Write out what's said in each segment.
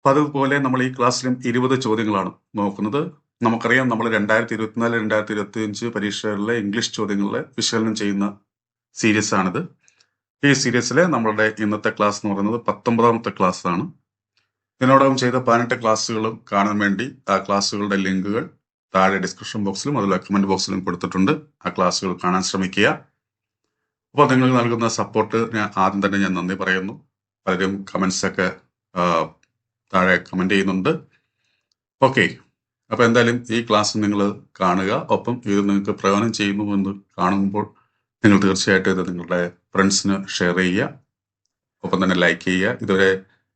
അതുപോലെ നമ്മൾ ഈ ക്ലാസ്സിലും 20 ചോദ്യങ്ങളാണ് നോക്കുന്നത്. നമുക്കറിയാം നമ്മൾ 2024, 2025 പരീക്ഷകളിലെ ഇംഗ്ലീഷ് ചോദ്യങ്ങളിലെ വിശകലനം ചെയ്യുന്ന സീരീസ് ആണിത്. ഈ സീരീസിലെ നമ്മളുടെ ഇന്നത്തെ ക്ലാസ് എന്ന് പറയുന്നത് 19ാമത്തെ ക്ലാസ് ആണ്. ഇതിനോടകം ചെയ്ത 18 ക്ലാസ്സുകളും കാണാൻ വേണ്ടി ആ ക്ലാസ്സുകളുടെ ലിങ്കുകൾ താഴെ ഡിസ്ക്രിപ്ഷൻ ബോക്സിലും അതുപോലെ കമന്റ് ബോക്സിലും കൊടുത്തിട്ടുണ്ട്. ആ ക്ലാസ്സുകൾ കാണാൻ ശ്രമിക്കുക. അപ്പോൾ നിങ്ങൾ നൽകുന്ന സപ്പോർട്ട് ആദ്യം തന്നെ ഞാൻ നന്ദി പറയുന്നു. പലരും കമന്റ്സ് ഒക്കെ താഴെ കമന്റ് ചെയ്യുന്നുണ്ട്. ഓക്കെ, അപ്പോൾ എന്തായാലും ഈ ക്ലാസ് നിങ്ങൾ കാണുക. ഒപ്പം ഇത് നിങ്ങൾക്ക് പ്രയോജനം ചെയ്യുന്നു എന്ന് കാണുമ്പോൾ നിങ്ങൾ തീർച്ചയായിട്ടും ഇത് നിങ്ങളുടെ ഫ്രണ്ട്സിന് ഷെയർ ചെയ്യുക. ഒപ്പം തന്നെ ലൈക്ക് ചെയ്യുക. ഇതുവരെ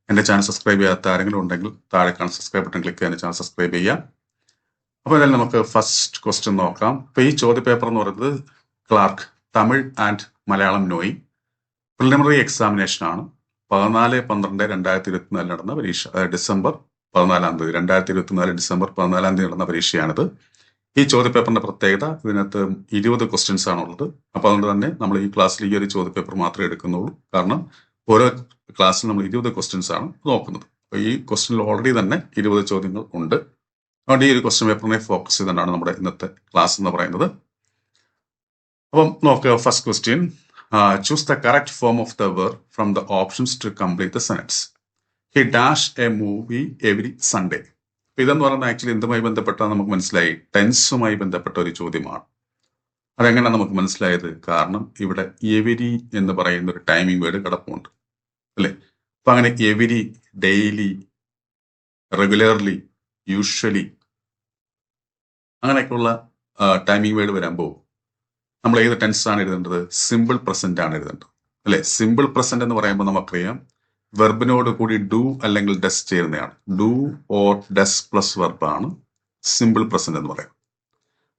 എൻ്റെ ചാനൽ സബ്സ്ക്രൈബ് ചെയ്യാത്ത ആരെങ്കിലും ഉണ്ടെങ്കിൽ താഴെ കാണുന്ന സബ്സ്ക്രൈബ് ബട്ടൺ ക്ലിക്ക് ചെയ്ത് ചാനൽ സബ്സ്ക്രൈബ് ചെയ്യുക. അപ്പോൾ എന്തായാലും നമുക്ക് ഫസ്റ്റ് ക്വസ്റ്റ്യൻ നോക്കാം. അപ്പോൾ ഈ ചോദ്യപേപ്പർ എന്ന് പറയുന്നത് clerk Tamil and Malayalam knowing preliminary examination ആണ്. 14/12/2024 നടന്ന പരീക്ഷ, അതായത് ഡിസംബർ 14 2024 ഡിസംബർ 14 നടന്ന പരീക്ഷയാണിത്. ഈ ചോദ്യപേപ്പറിന്റെ പ്രത്യേകത, ഇതിനകത്ത് 20 ക്വസ്റ്റ്യൻസ് ആണുള്ളത്. അപ്പോൾ അതുകൊണ്ട് തന്നെ നമ്മൾ ഈ ക്ലാസ്സിൽ ഈ ഒരു ചോദ്യപേപ്പർ മാത്രമേ എടുക്കുന്നുള്ളൂ. കാരണം ഓരോ ക്ലാസ്സിൽ നമ്മൾ 20 ക്വസ്റ്റ്യൻസ് ആണ് നോക്കുന്നത്. അപ്പോൾ ഈ ക്വസ്റ്റ്യനിൽ ഓൾറെഡി തന്നെ 20 ചോദ്യങ്ങൾ ഉണ്ട്. അതുകൊണ്ട് ഈ ഒരു ക്വസ്റ്റ്യൻ പേപ്പറിനെ ഫോക്കസ് ചെയ്തുകൊണ്ടാണ് നമ്മുടെ ഇന്നത്തെ ക്ലാസ് എന്ന് പറയുന്നത്. അപ്പം നോക്കുക, first question, choose the correct form of the verb from the options to complete the sentence. He dash a movie every Sunday. ഇതെന്ന് പറയുന്നത് ആക്ച്വലി എന്തുമായി ബന്ധപ്പെട്ട നമുക്ക് മനസ്സിലായി, ടെൻസുമായി ബന്ധപ്പെട്ട ഒരു ചോദ്യമാണ്. അതെങ്ങനെയാണ് നമുക്ക് മനസ്സിലായത്? കാരണം ഇവിടെ എവരി എന്ന് പറയുന്ന ഒരു ടൈമിംഗ് വേർഡ് കിടപ്പുണ്ട്, അല്ലേ? അപ്പൊ അങ്ങനെ എവരി, ഡെയിലി, റെഗുലർലി, യൂഷ്വലി അങ്ങനെയൊക്കെയുള്ള ടൈമിംഗ് വേർഡ് വരുമ്പോൾ നമ്മൾ ഏത് ടെൻസ് ആണ് എഴുതേണ്ടത്? സിമ്പിൾ പ്രസന്റ് ആണ് എഴുതേണ്ടത്, അല്ലെ? സിമ്പിൾ പ്രസന്റ് എന്ന് പറയുമ്പോൾ നമുക്കറിയാം വെർബിനോട് കൂടി ഡു അല്ലെങ്കിൽ ഡസ് ചേരുന്നതാണ്. Do or does plus verb ആണ് സിമ്പിൾ പ്രസന്റ് എന്ന് പറയുന്നത്.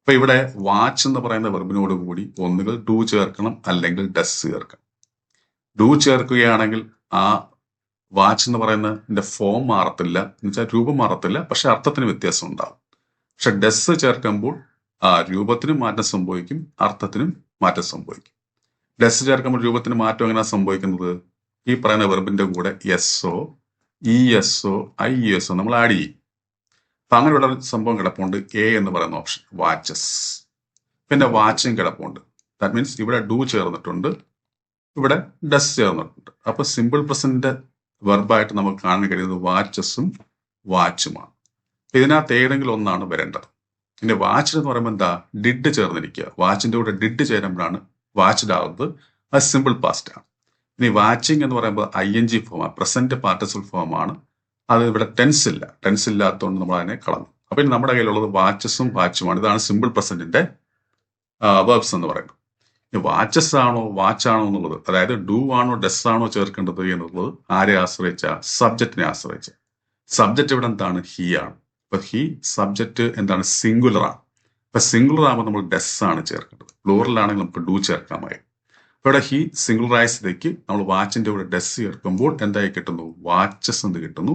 അപ്പൊ ഇവിടെ വാച്ച് എന്ന് പറയുന്ന വെർബിനോട് കൂടി ഒന്നുകിൽ ഡു ചേർക്കണം അല്ലെങ്കിൽ ഡസ് ചേർക്കണം. ഡു ചേർക്കുകയാണെങ്കിൽ ആ വാച്ച് എന്ന് പറയുന്നതിന്റെ ഫോം മാറത്തില്ല, എന്ന് വെച്ചാൽ രൂപം മാറത്തില്ല, പക്ഷെ അർത്ഥത്തിന് വ്യത്യാസം ഉണ്ടാകും. പക്ഷെ ഡസ് ചേർക്കുമ്പോൾ ആ രൂപത്തിനും മാറ്റം സംഭവിക്കും, അർത്ഥത്തിനും മാറ്റം സംഭവിക്കും. ഡസ് ചേർക്കുമ്പോൾ രൂപത്തിന് മാറ്റം എങ്ങനെയാണ് സംഭവിക്കുന്നത്? ഈ പറയുന്ന വെർബിന്റെ കൂടെ SO, E SO, I SO നമ്മൾ ആഡ് ചെയ്യും. അപ്പൊ അങ്ങനെയുള്ള ഒരു സംഭവം കിടപ്പുണ്ട്, എ എന്ന് പറയുന്ന ഓപ്ഷൻ, വാച്ചസ്. പിന്നെ വാച്ചും കിടപ്പുണ്ട്. ദാറ്റ് മീൻസ് ഇവിടെ ഡു ചേർന്നിട്ടുണ്ട്, ഇവിടെ ഡസ് ചേർന്നിട്ടുണ്ട്. അപ്പൊ സിമ്പിൾ പ്രസന്റ് വെർബായിട്ട് നമുക്ക് കാണാൻ കഴിയുന്നത് വാച്ചസും വാച്ചുമാണ്. ഇതിനകത്ത് ഏതെങ്കിലും ഒന്നാണ് വരേണ്ടത്. പിന്നെ വാച്ച് എന്ന് പറയുമ്പോൾ എന്താ? ഡിഡ് ചേർന്നിരിക്കുക. വാച്ചിന്റെ കൂടെ ഡിഡ് ചേരുമ്പോഴാണ് വാച്ച്ഡ് ആവുന്നത്. അത് സിമ്പിൾ പാസ്റ്റ് ആണ്. ഇനി വാച്ചിങ് എന്ന് പറയുമ്പോൾ ING ഫോമാണ്, പ്രസന്റ് പാർട്ടിസിപ്പിൾ ഫോമാണ്. അത് ഇവിടെ ടെൻസ് ഇല്ല. ടെൻസ് ഇല്ലാത്തതുകൊണ്ട് നമ്മൾ അതിനെ കളഞ്ഞു. അപ്പൊ ഇനി നമ്മുടെ കയ്യിലുള്ളത് വാച്ചസും വാച്ചുമാണ്. ഇതാണ് സിമ്പിൾ പ്രസന്റിന്റെ വേർബ്സ് എന്ന് പറയുന്നത്. ഇനി വാച്ചസ് ആണോ വാച്ചാണോ എന്നുള്ളത്, അതായത് ഡു ആണോ ഡസ് ആണോ ചേർക്കേണ്ടത് എന്നുള്ളത് ആരെ ആശ്രയിച്ച? സബ്ജക്റ്റിനെ ആശ്രയിച്ച. സബ്ജക്റ്റ് ഇവിടെ എന്താണ്? ഹി ആണ്. അപ്പൊ ഹി സബ്ജക്റ്റ് എന്താണ്? സിംഗുലർ ആണ്. അപ്പൊ സിംഗുലർ ആകുമ്പോൾ നമ്മൾ ഡസ് ആണ് ചേർക്കേണ്ടത്. പ്ലൂറൽ ആണെങ്കിൽ നമുക്ക് ഡു ചേർക്കാമായി. ഇവിടെ ഹി സിംഗുലറൈസിലേക്ക് നമ്മൾ വാച്ചിന്റെ കൂടെ ഡസ് ചേർക്കുമ്പോൾ എന്തായി കിട്ടുന്നു? വാച്ചസ് എന്ന് കിട്ടുന്നു.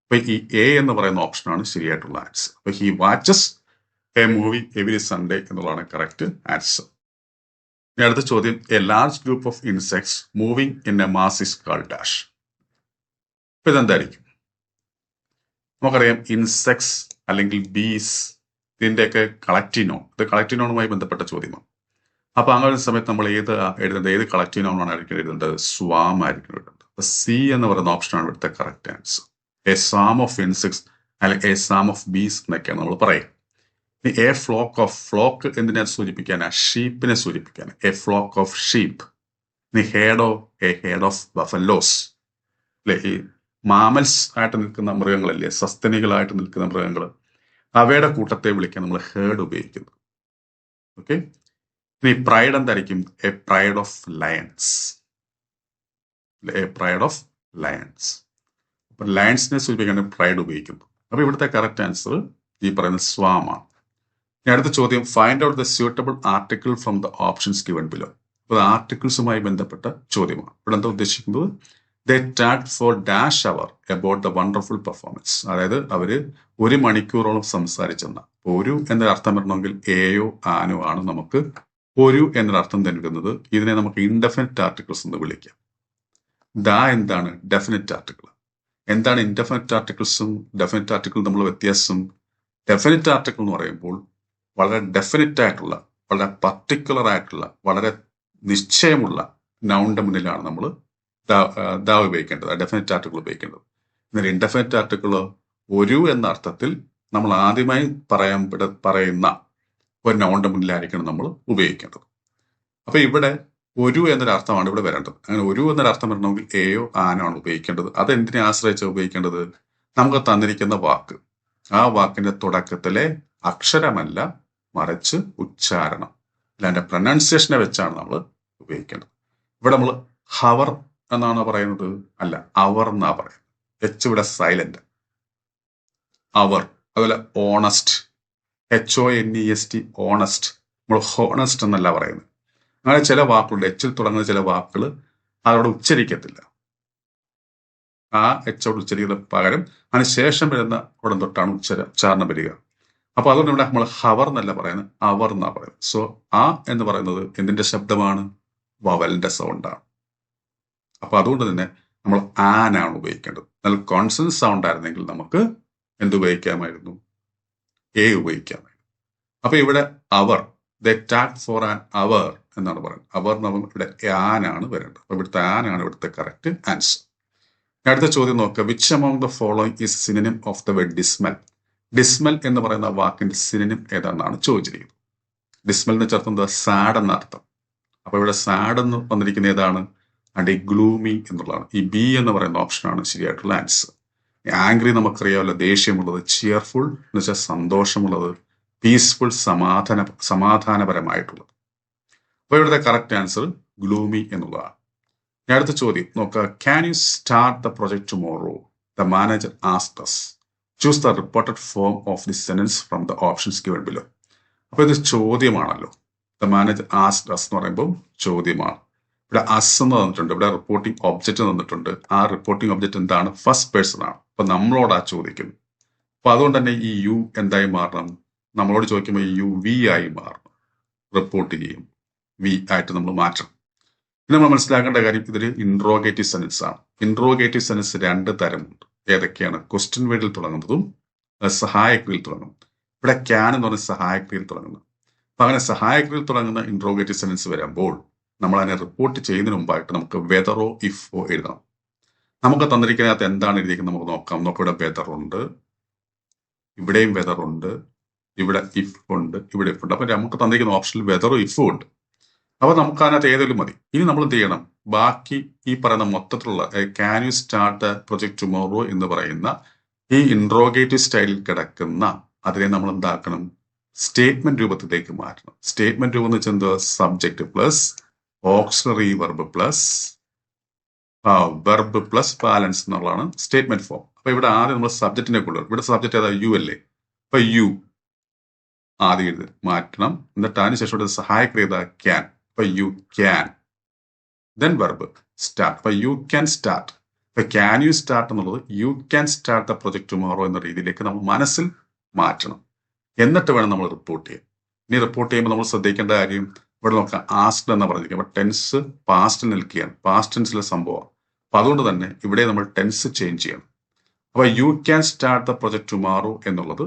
അപ്പൊ ഈ എ എന്ന് പറയുന്ന ഓപ്ഷനാണ് ശരിയായിട്ടുള്ള ആൻസർ. അപ്പൊ he watches A movie every Sunday എന്നുള്ളതാണ് കറക്റ്റ് ആൻസർ. ഇനി അടുത്ത ചോദ്യം, A large group of insects moving in A mass is called dash. അപ്പൊ ഇതെന്തായിരിക്കും? നമുക്കറിയാം ഇൻസെക്ട്സ് അല്ലെങ്കിൽ ബീസ്, ഇതിന്റെയൊക്കെ കളക്റ്റീവ് നോൺ. ഇത് കളക്റ്റീവ് നോണുമായി ബന്ധപ്പെട്ട ചോദ്യമാണ്. അപ്പൊ അങ്ങനെ ഒരു സമയത്ത് നമ്മൾ ഏത് എഴുതേണ്ടത്? ഏത് കളക്റ്റീവ് നോൺ ആയിരിക്കും എഴുതേണ്ടത്? സ്വാം ആയിരിക്കും എഴുതേണ്ടത്. അപ്പൊ സി എന്ന് പറയുന്ന ഓപ്ഷനാണ് ഇവിടുത്തെ correct answer. A സ്വാം of insects അല്ലെങ്കിൽ എ സ്വാം ഓഫ് ബീസ് എന്നൊക്കെയാണ് നമ്മൾ പറയുക. ഇനി എ ഫ്ലോക്ക് ഓഫ്, ഫ്ലോക്ക് എന്തിനെ സൂചിപ്പിക്കാനാ? ഷീപ്പിനെ സൂചിപ്പിക്കാൻ. A flock of sheep. ഇനി ഹേഡോ, എ ഹേഡ് ഓഫ് ബഫലോസ്. അല്ലെ, ഈ മാമൽസ് ആയിട്ട് നിൽക്കുന്ന മൃഗങ്ങളല്ലേ, സസ്തനികളായിട്ട് നിൽക്കുന്ന മൃഗങ്ങൾ, അവയുടെ കൂട്ടത്തെ വിളിക്കാൻ നമ്മൾ ഹേർഡ് ഉപയോഗിക്കുന്നു. ഓക്കെ. ഇനി പ്രൈഡ് എന്തായിരിക്കും? A pride of lions. A pride of lions. അപ്പൊ ലയൺസിനെ സൂചിപ്പിക്കാൻ പ്രൈഡ് ഉപയോഗിക്കുന്നു. അപ്പൊ ഇവിടുത്തെ കറക്റ്റ് ആൻസർ ഈ പറയുന്ന സ്വാമാണ്. ഇനി അടുത്ത ചോദ്യം, find out the suitable article from the options given below. അപ്പോൾ ആർട്ടിക്കിൾസുമായി ബന്ധപ്പെട്ട ചോദ്യമാണ്. ഇവിടെ എന്താ ഉദ്ദേശിക്കുന്നത്? They talked for dash hour about the wonderful performance. അതായത് അവര് 1 മണിക്കൂറോളം സംസാരിച്ചെന്ന. ഒരു എന്നൊരർത്ഥം വരണമെങ്കിൽ എയോ ആനോ ആണ് നമുക്ക് ഒരു എന്നൊരർത്ഥം തരുന്നത്. ഇതിനെ നമുക്ക് ഇൻഡെഫിനിറ്റ് ആർട്ടിക്കിൾസ് എന്ന് വിളിക്കാം. ദ എന്താണ്? Definite article. എന്താണ് ഇൻഡെഫിനിറ്റ് ആർട്ടിക്കിൾസും ഡെഫിനിറ്റ് ആർട്ടിക്കിളും തമ്മിലുള്ള വ്യത്യാസം? ഡെഫിനിറ്റ് ആർട്ടിക്കിൾ എന്ന് പറയുമ്പോൾ വളരെ ഡെഫിനിറ്റ് ആയിട്ടുള്ള, വളരെ പർട്ടിക്കുലർ ആയിട്ടുള്ള, വളരെ നിശ്ചയമുള്ള നൗണിന്റെ മുന്നിലാണ് നമ്മൾ ദ ഉപയോഗിക്കേണ്ടത്, ഡെഫിനിറ്റ് ആർട്ടിക്കിൾ ഉപയോഗിക്കേണ്ടത്. എന്നാൽ ഇൻഡെഫിനിറ്റ് ആർട്ടിക്കിൾ ഒരു എന്ന അർത്ഥത്തിൽ നമ്മൾ ആദ്യമായി പറയുന്ന ഒരു നൗണിന്റെ മുന്നിലായിരിക്കണം നമ്മൾ ഉപയോഗിക്കേണ്ടത്. അപ്പൊ ഇവിടെ ഒരു എന്നൊരു അർത്ഥമാണ് ഇവിടെ വരേണ്ടത്. അങ്ങനെ ഒരു എന്നൊരു അർത്ഥം വരണമെങ്കിൽ എയോ ആനോ ആണ് ഉപയോഗിക്കേണ്ടത്. അത് എന്തിനെ ആശ്രയിച്ചാണ് ഉപയോഗിക്കേണ്ടത്? നമുക്ക് തന്നിരിക്കുന്ന വാക്ക്, ആ വാക്കിന്റെ തുടക്കത്തിലെ അക്ഷരമല്ല, മറിച്ച് ഉച്ചാരണം, അല്ലാണ്ട് പ്രൊനൗൺസിയേഷനെ വെച്ചാണ് നമ്മൾ ഉപയോഗിക്കേണ്ടത്. ഇവിടെ നമ്മൾ ഹവർ എന്നാണ് പറയുന്നത്? അല്ല, അവർ എന്നാ പറയുന്നത്. എച്ച് ഇവിടെ സൈലന്റ്. അവർ. അതുപോലെ ഓണസ്റ്റ്, HONEST, ഓണസ്റ്റ്. നമ്മൾ ഹോണസ്റ്റ് എന്നല്ല പറയുന്നത്. അങ്ങനെ ചില വാക്കുകളുണ്ട്, എച്ചിൽ തുടങ്ങുന്ന ചില വാക്കുകൾ അതവിടെ ഉച്ചരിക്കത്തില്ല. ആ എച്ചോട് ഉച്ചരിക്കുന്ന പകരം അതിന് ശേഷം വരുന്ന ഉടൻ തൊട്ടാണ് ഉച്ചാരണം വരിക. അപ്പൊ അതുകൊണ്ട് ഇവിടെ നമ്മൾ ഹവർ എന്നല്ല പറയുന്നത്, അവർ എന്നാ പറയുന്നത്. സോ ആ എന്ന് പറയുന്നത് എന്തിന്റെ ശബ്ദമാണ്? വവലിന്റെ സൗണ്ടാണ്. അപ്പൊ അതുകൊണ്ട് തന്നെ നമ്മൾ ആനാണ് ഉപയോഗിക്കേണ്ടത്. എന്നാൽ കോൺസണന്റ് സൗണ്ട് ആയിരുന്നെങ്കിൽ നമുക്ക് എന്ത് ഉപയോഗിക്കാമായിരുന്നു? എ ഉപയോഗിക്കാമായിരുന്നു. അപ്പൊ ഇവിടെ അവർ, ദേ ടാക്ക് ഫോർ ആൻ അവർ എന്നാണ് പറയുന്നത്. അവർ നമ്മൾ ഇവിടെ ആനാണ് വരേണ്ടത്. അപ്പൊ ഇവിടുത്തെ ആനാണ് ഇവിടുത്തെ കറക്റ്റ് ആൻസർ. അടുത്ത ചോദ്യം നോക്കുക. Which among the following is synonym of the word dismal? Dismal എന്ന് പറയുന്ന വാക്കിന്റെ സിനോണിം ഏതാണെന്നാണ് ചോദിച്ചിരിക്കുന്നത്. ഡിസ്മൽ എന്ന് ചേർത്തുന്നത് സാഡ് എന്ന അർത്ഥം. അപ്പൊ ഇവിടെ സാഡ് എന്ന് വന്നിരിക്കുന്ന ഏതാണ്? അടി ഗ്ലൂമി എന്നുള്ളതാണ്. ഈ ബി എന്ന് പറയുന്ന ഓപ്ഷനാണ് ശരിയായിട്ടുള്ള ആൻസർ. ആംഗ്രി നമുക്കറിയാമല്ലോ, ദേഷ്യമുള്ളത്. ചിയർഫുൾ എന്ന് വെച്ചാൽ സന്തോഷമുള്ളത്. പീസ്ഫുൾ സമാധാനപരമായിട്ടുള്ളത്. അപ്പൊ ഇവിടുത്തെ കറക്റ്റ് ആൻസർ ഗ്ലൂമി എന്നുള്ളതാണ്. അടുത്ത ചോദ്യം നോക്കുക. Can you start the project tomorrow? The manager asked us. Choose the reported form of the sentence from the options given below. അപ്പൊ ഇത് ചോദ്യമാണല്ലോ. ദ മാനേജർ ആസ്ക്ഡ് us എന്ന് പറയുമ്പോൾ ചോദ്യമാണ്. ഇവിടെ അസ് എന്ന് തന്നിട്ടുണ്ട്, ഇവിടെ റിപ്പോർട്ടിംഗ് ഒബ്ജക്റ്റ് തന്നിട്ടുണ്ട്. ആ റിപ്പോർട്ടിംഗ് ഒബ്ജക്റ്റ് എന്താണ്? ഫസ്റ്റ് പേഴ്സൺ ആണ്. അപ്പൊ നമ്മളോടാ ചോദിക്കുന്നത്. അപ്പൊ അതുകൊണ്ട് തന്നെ ഈ യു എന്തായി മാറണം? നമ്മളോട് ചോദിക്കുമ്പോൾ ഈ യു വി ആയി മാറണം. റിപ്പോർട്ട് ചെയ്യും, വി ആയിട്ട് നമ്മൾ മാറ്റണം. ഇനി നമ്മൾ മനസ്സിലാക്കേണ്ട കാര്യം, ഇതൊരു ഇൻട്രോഗേറ്റീവ് സെന്റൻസ് ആണ്. ഇൻട്രോഗേറ്റീവ് സെന്റൻസ് രണ്ട് തരമുണ്ട്. ഏതൊക്കെയാണ്? ക്വസ്റ്റ്യൻ വേർഡിൽ തുടങ്ങുന്നതും സഹായക്രിയയിൽ തുടങ്ങുന്നതും. ഇവിടെ ക്യാൻ എന്ന് പറഞ്ഞ സഹായക്രിയയിൽ തുടങ്ങുന്നത്. അപ്പൊ അങ്ങനെ സഹായക്രിയയിൽ തുടങ്ങുന്ന ഇൻട്രോഗേറ്റീവ് സെന്റൻസ് വരുമ്പോൾ നമ്മൾ അതിനെ റിപ്പോർട്ട് ചെയ്യുന്നതിന് മുമ്പായിട്ട് നമുക്ക് വെതറോ ഇഫോ എഴുതണം. നമുക്ക് തന്നിരിക്കുന്നതിനകത്ത് എന്താണ് എഴുതിയിരിക്കുന്നത് നമുക്ക് നോക്കാം. നമുക്ക് ഇവിടെ വെതർ ഉണ്ട്, ഇവിടെയും വെതർ ഉണ്ട്, ഇവിടെ ഇഫ് ഉണ്ട്, ഇവിടെ ഇഫ് ഉണ്ട്. അപ്പൊ നമുക്ക് തന്നിരിക്കുന്ന ഓപ്ഷനിൽ വെതറോ ഇഫോ ഉണ്ട്. അപ്പൊ നമുക്ക് അതിനകത്ത് ഏതെങ്കിലും മതി. ഇനി നമ്മൾ എന്ത് ചെയ്യണം? ബാക്കി ഈ പറയുന്ന മൊത്തത്തിലുള്ള can you start the project tomorrow എന്ന് പറയുന്ന ഈ ഇൻട്രോഗേറ്റീവ് സ്റ്റൈലിൽ കിടക്കുന്ന അതിനെ നമ്മൾ എന്താക്കണം? സ്റ്റേറ്റ്മെന്റ് രൂപത്തിലേക്ക് മാറ്റണം. സ്റ്റേറ്റ്മെന്റ് രൂപം എന്ന് വെച്ചാൽ എന്താ? Subject plus auxiliary verb plus balance എന്നുള്ളതാണ് സ്റ്റേറ്റ്മെന്റ് ഫോം. അപ്പൊ ഇവിടെ ആദ്യം നമ്മൾ സബ്ജക്റ്റിനെ കൊണ്ടുവരും. ഇവിടെ സബ്ജക്റ്റ് ഏതാ? യു അല്ലേ? അപ്പൊ യു ആദ്യം എഴുതി മാറ്റണം. എന്നിട്ട് അതിനുശേഷം ഇവിടെ സഹായക്രിയ ക്യാൻ. അപ്പൊ you can, then verb start. അപ്പൊ യു ക്യാൻ സ്റ്റാർട്ട്. അപ്പൊ ക്യാൻ യു സ്റ്റാർട്ട് എന്നുള്ളത് you can start the project tomorrow എന്ന രീതിയിലേക്ക് നമ്മൾ മനസ്സിൽ മാറ്റണം. എന്നിട്ട് വേണം നമ്മൾ റിപ്പോർട്ട് ചെയ്യാൻ. ഇനി റിപ്പോർട്ട് ചെയ്യുമ്പോൾ നമ്മൾ ശ്രദ്ധിക്കേണ്ട കാര്യം, ഇവിടെ നോക്കാം ആസ്ക്ഡ് എന്ന് പറഞ്ഞിരിക്കുക. അപ്പൊ ടെൻസ് പാസ്റ്റിൽ നിൽക്കുകയാണ്, പാസ്റ്റ് ടെൻസിലെ സംഭവം. അപ്പൊ അതുകൊണ്ട് തന്നെ ഇവിടെ നമ്മൾ ടെൻസ് ചേഞ്ച് ചെയ്യണം. അപ്പൊ you can start the project tomorrow എന്നുള്ളത്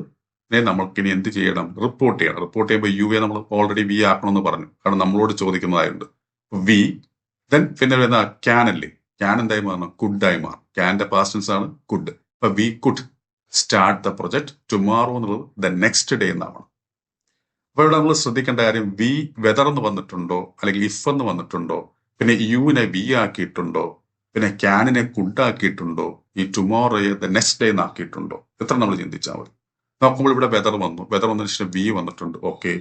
നമ്മൾക്ക് ഇനി എന്ത് ചെയ്യണം? റിപ്പോർട്ട് ചെയ്യണം. റിപ്പോർട്ട് ചെയ്യുമ്പോൾ യു എ നമ്മൾ ഓൾറെഡി വി ആക്കണമെന്ന് പറഞ്ഞു, കാരണം നമ്മളോട് ചോദിക്കുന്നതായുണ്ട്. വി ദെൻ പിന്നെ വരുന്ന ക്യാൻ അല്ലേ? ക്യാൻ എന്തായി മാറണം? കുഡ് ആയി മാറും. ക്യാന്റെ പാസ്റ്റ് ടെൻസ് ആണ് കുഡ്. അപ്പൊ we could start the project tomorrow എന്നുള്ളത് ദ നെക്സ്റ്റ് ഡേ എന്നാവണം. അപ്പൊ ഇവിടെ നമ്മൾ ശ്രദ്ധിക്കേണ്ട കാര്യം, വി വെതർ എന്ന് വന്നിട്ടുണ്ടോ, അല്ലെങ്കിൽ ഇഫ് എന്ന് വന്നിട്ടുണ്ടോ, പിന്നെ യുവിനെ വി ആക്കിയിട്ടുണ്ടോ, പിന്നെ ക്യാനിനെ കുഡ് ആക്കിയിട്ടുണ്ടോ, ഈ ടുമോറോയെ ദ നെക്സ്റ്റ് ഡേ എന്നാക്കിയിട്ടുണ്ടോ, എത്ര നമ്മൾ ചിന്തിച്ചാൽ മതി. നോക്കുമ്പോൾ ഇവിടെ വെതർ വന്നു, വെതർ വന്നതിന് ശേഷം വി വന്നിട്ടുണ്ട്, ഓക്കെ.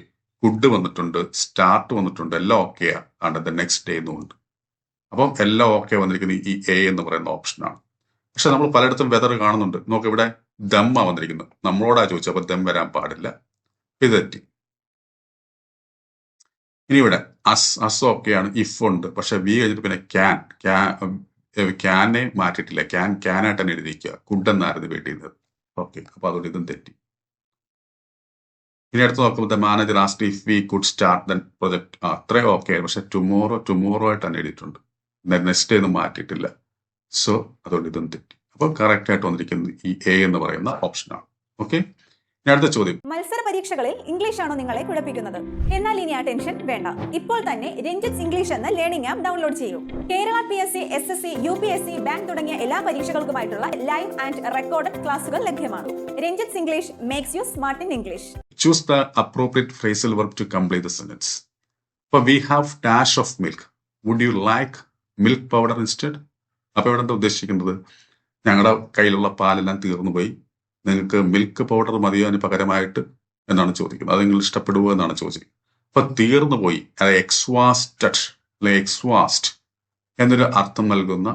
കുഡ് വന്നിട്ടുണ്ട്, സ്റ്റാർട്ട് വന്നിട്ടുണ്ട്, എല്ലാം ഓക്കെയാ. ആണ് ദ നെക്സ്റ്റ് ഡേ എന്നുണ്ട്. അപ്പം എല്ലാം ഓക്കെ വന്നിരിക്കുന്നത് ഈ എ എന്ന് പറയുന്ന ഓപ്ഷനാണ്. പക്ഷെ നമ്മൾ പലയിടത്തും വെതർ കാണുന്നുണ്ട്. നോക്ക് ഇവിടെ ദമ്മാ വന്നിരിക്കുന്നത്. നമ്മളോടാ ചോദിച്ചത്, അപ്പൊ ദം വരാൻ പാടില്ല. ഇത് തെറ്റി. ഇനി ഇവിടെ അസ് ഓക്കെയാണ്, ഇഫ് ഉണ്ട്, പക്ഷെ വി കഴിഞ്ഞിട്ട് പിന്നെ ക്യാനെ മാറ്റിയിട്ടില്ല. ക്യാനായിട്ട് തന്നെ എഴുതിയിരിക്കുക. കുഡ് എന്നായിരുന്നു വെയിറ്റ് ചെയ്യുന്നത്. ഓക്കെ, അപ്പൊ അതുകൊണ്ട് ഇതും തെറ്റി. ഇനി അടുത്ത് നോക്കുമ്പോൾ the manager asked if we could start the project. അത്രയും ഓക്കെ, പക്ഷെ ടുമോറോ ആയിട്ട് തന്നെ എഴുതിയിട്ടുണ്ട്. നെക്സ്റ്റ് ഡേ ഒന്നും മാറ്റിയിട്ടില്ല. സോ അതുകൊണ്ട് ഇതും തെറ്റി. അപ്പോൾ കറക്റ്റ് ആയിട്ട് വന്നിരിക്കുന്നത് ഈ എ എന്ന് പറയുന്ന ഓപ്ഷനാണ്. ഓക്കെ, ഇനി അടുത്ത ചോദ്യം. മത്സര പരീക്ഷകളിൽ ഇംഗ്ലീഷ് ആണോ നിങ്ങളെ കുഴപ്പിക്കുന്നത്? എന്നാൽ ഇനി ആ ടെൻഷൻ വേണ്ട. ഇപ്പോൾ തന്നെ രഞ്ജിത്ത് ഇംഗ്ലീഷ് എന്ന ലേണിംഗ് ആപ്പ് ഡൗൺലോഡ് ചെയ്യൂ. Kerala PSC, SSC, UPSC, bank തുടങ്ങിയ എല്ലാ പരീക്ഷകൾക്കുമായിട്ടുള്ള ലൈവ് ആൻഡ് റെക്കോർഡഡ് ക്ലാസുകൾ ലഭ്യമാണ്. Ranjith English makes you smart in English. Choose the appropriate phrasal verb to complete the sentence. For we have dash of milk. Would you like milk powder instead? അപ്പോൾ ഇവിടെ എന്താ ഉദ്ദേശിക്കുന്നത്? ഞങ്ങളുടെ കയ്യിലുള്ള പാലെല്ലാം തീർന്നു പോയി, നിങ്ങൾക്ക് മിൽക്ക് പൗഡർ മതിയോ അതിന് പകരമായിട്ട് എന്നാണ് ചോദിക്കുന്നത്. അത് നിങ്ങൾ ഇഷ്ടപ്പെടുവോ എന്നാണ് ചോദിക്കുന്നത്. അപ്പൊ തീർന്നു പോയി, അത് എക്സ്വാസ്റ്റഡ് അല്ലെ എക്സ്വാസ്റ്റ് എന്നൊരു അർത്ഥം നൽകുന്ന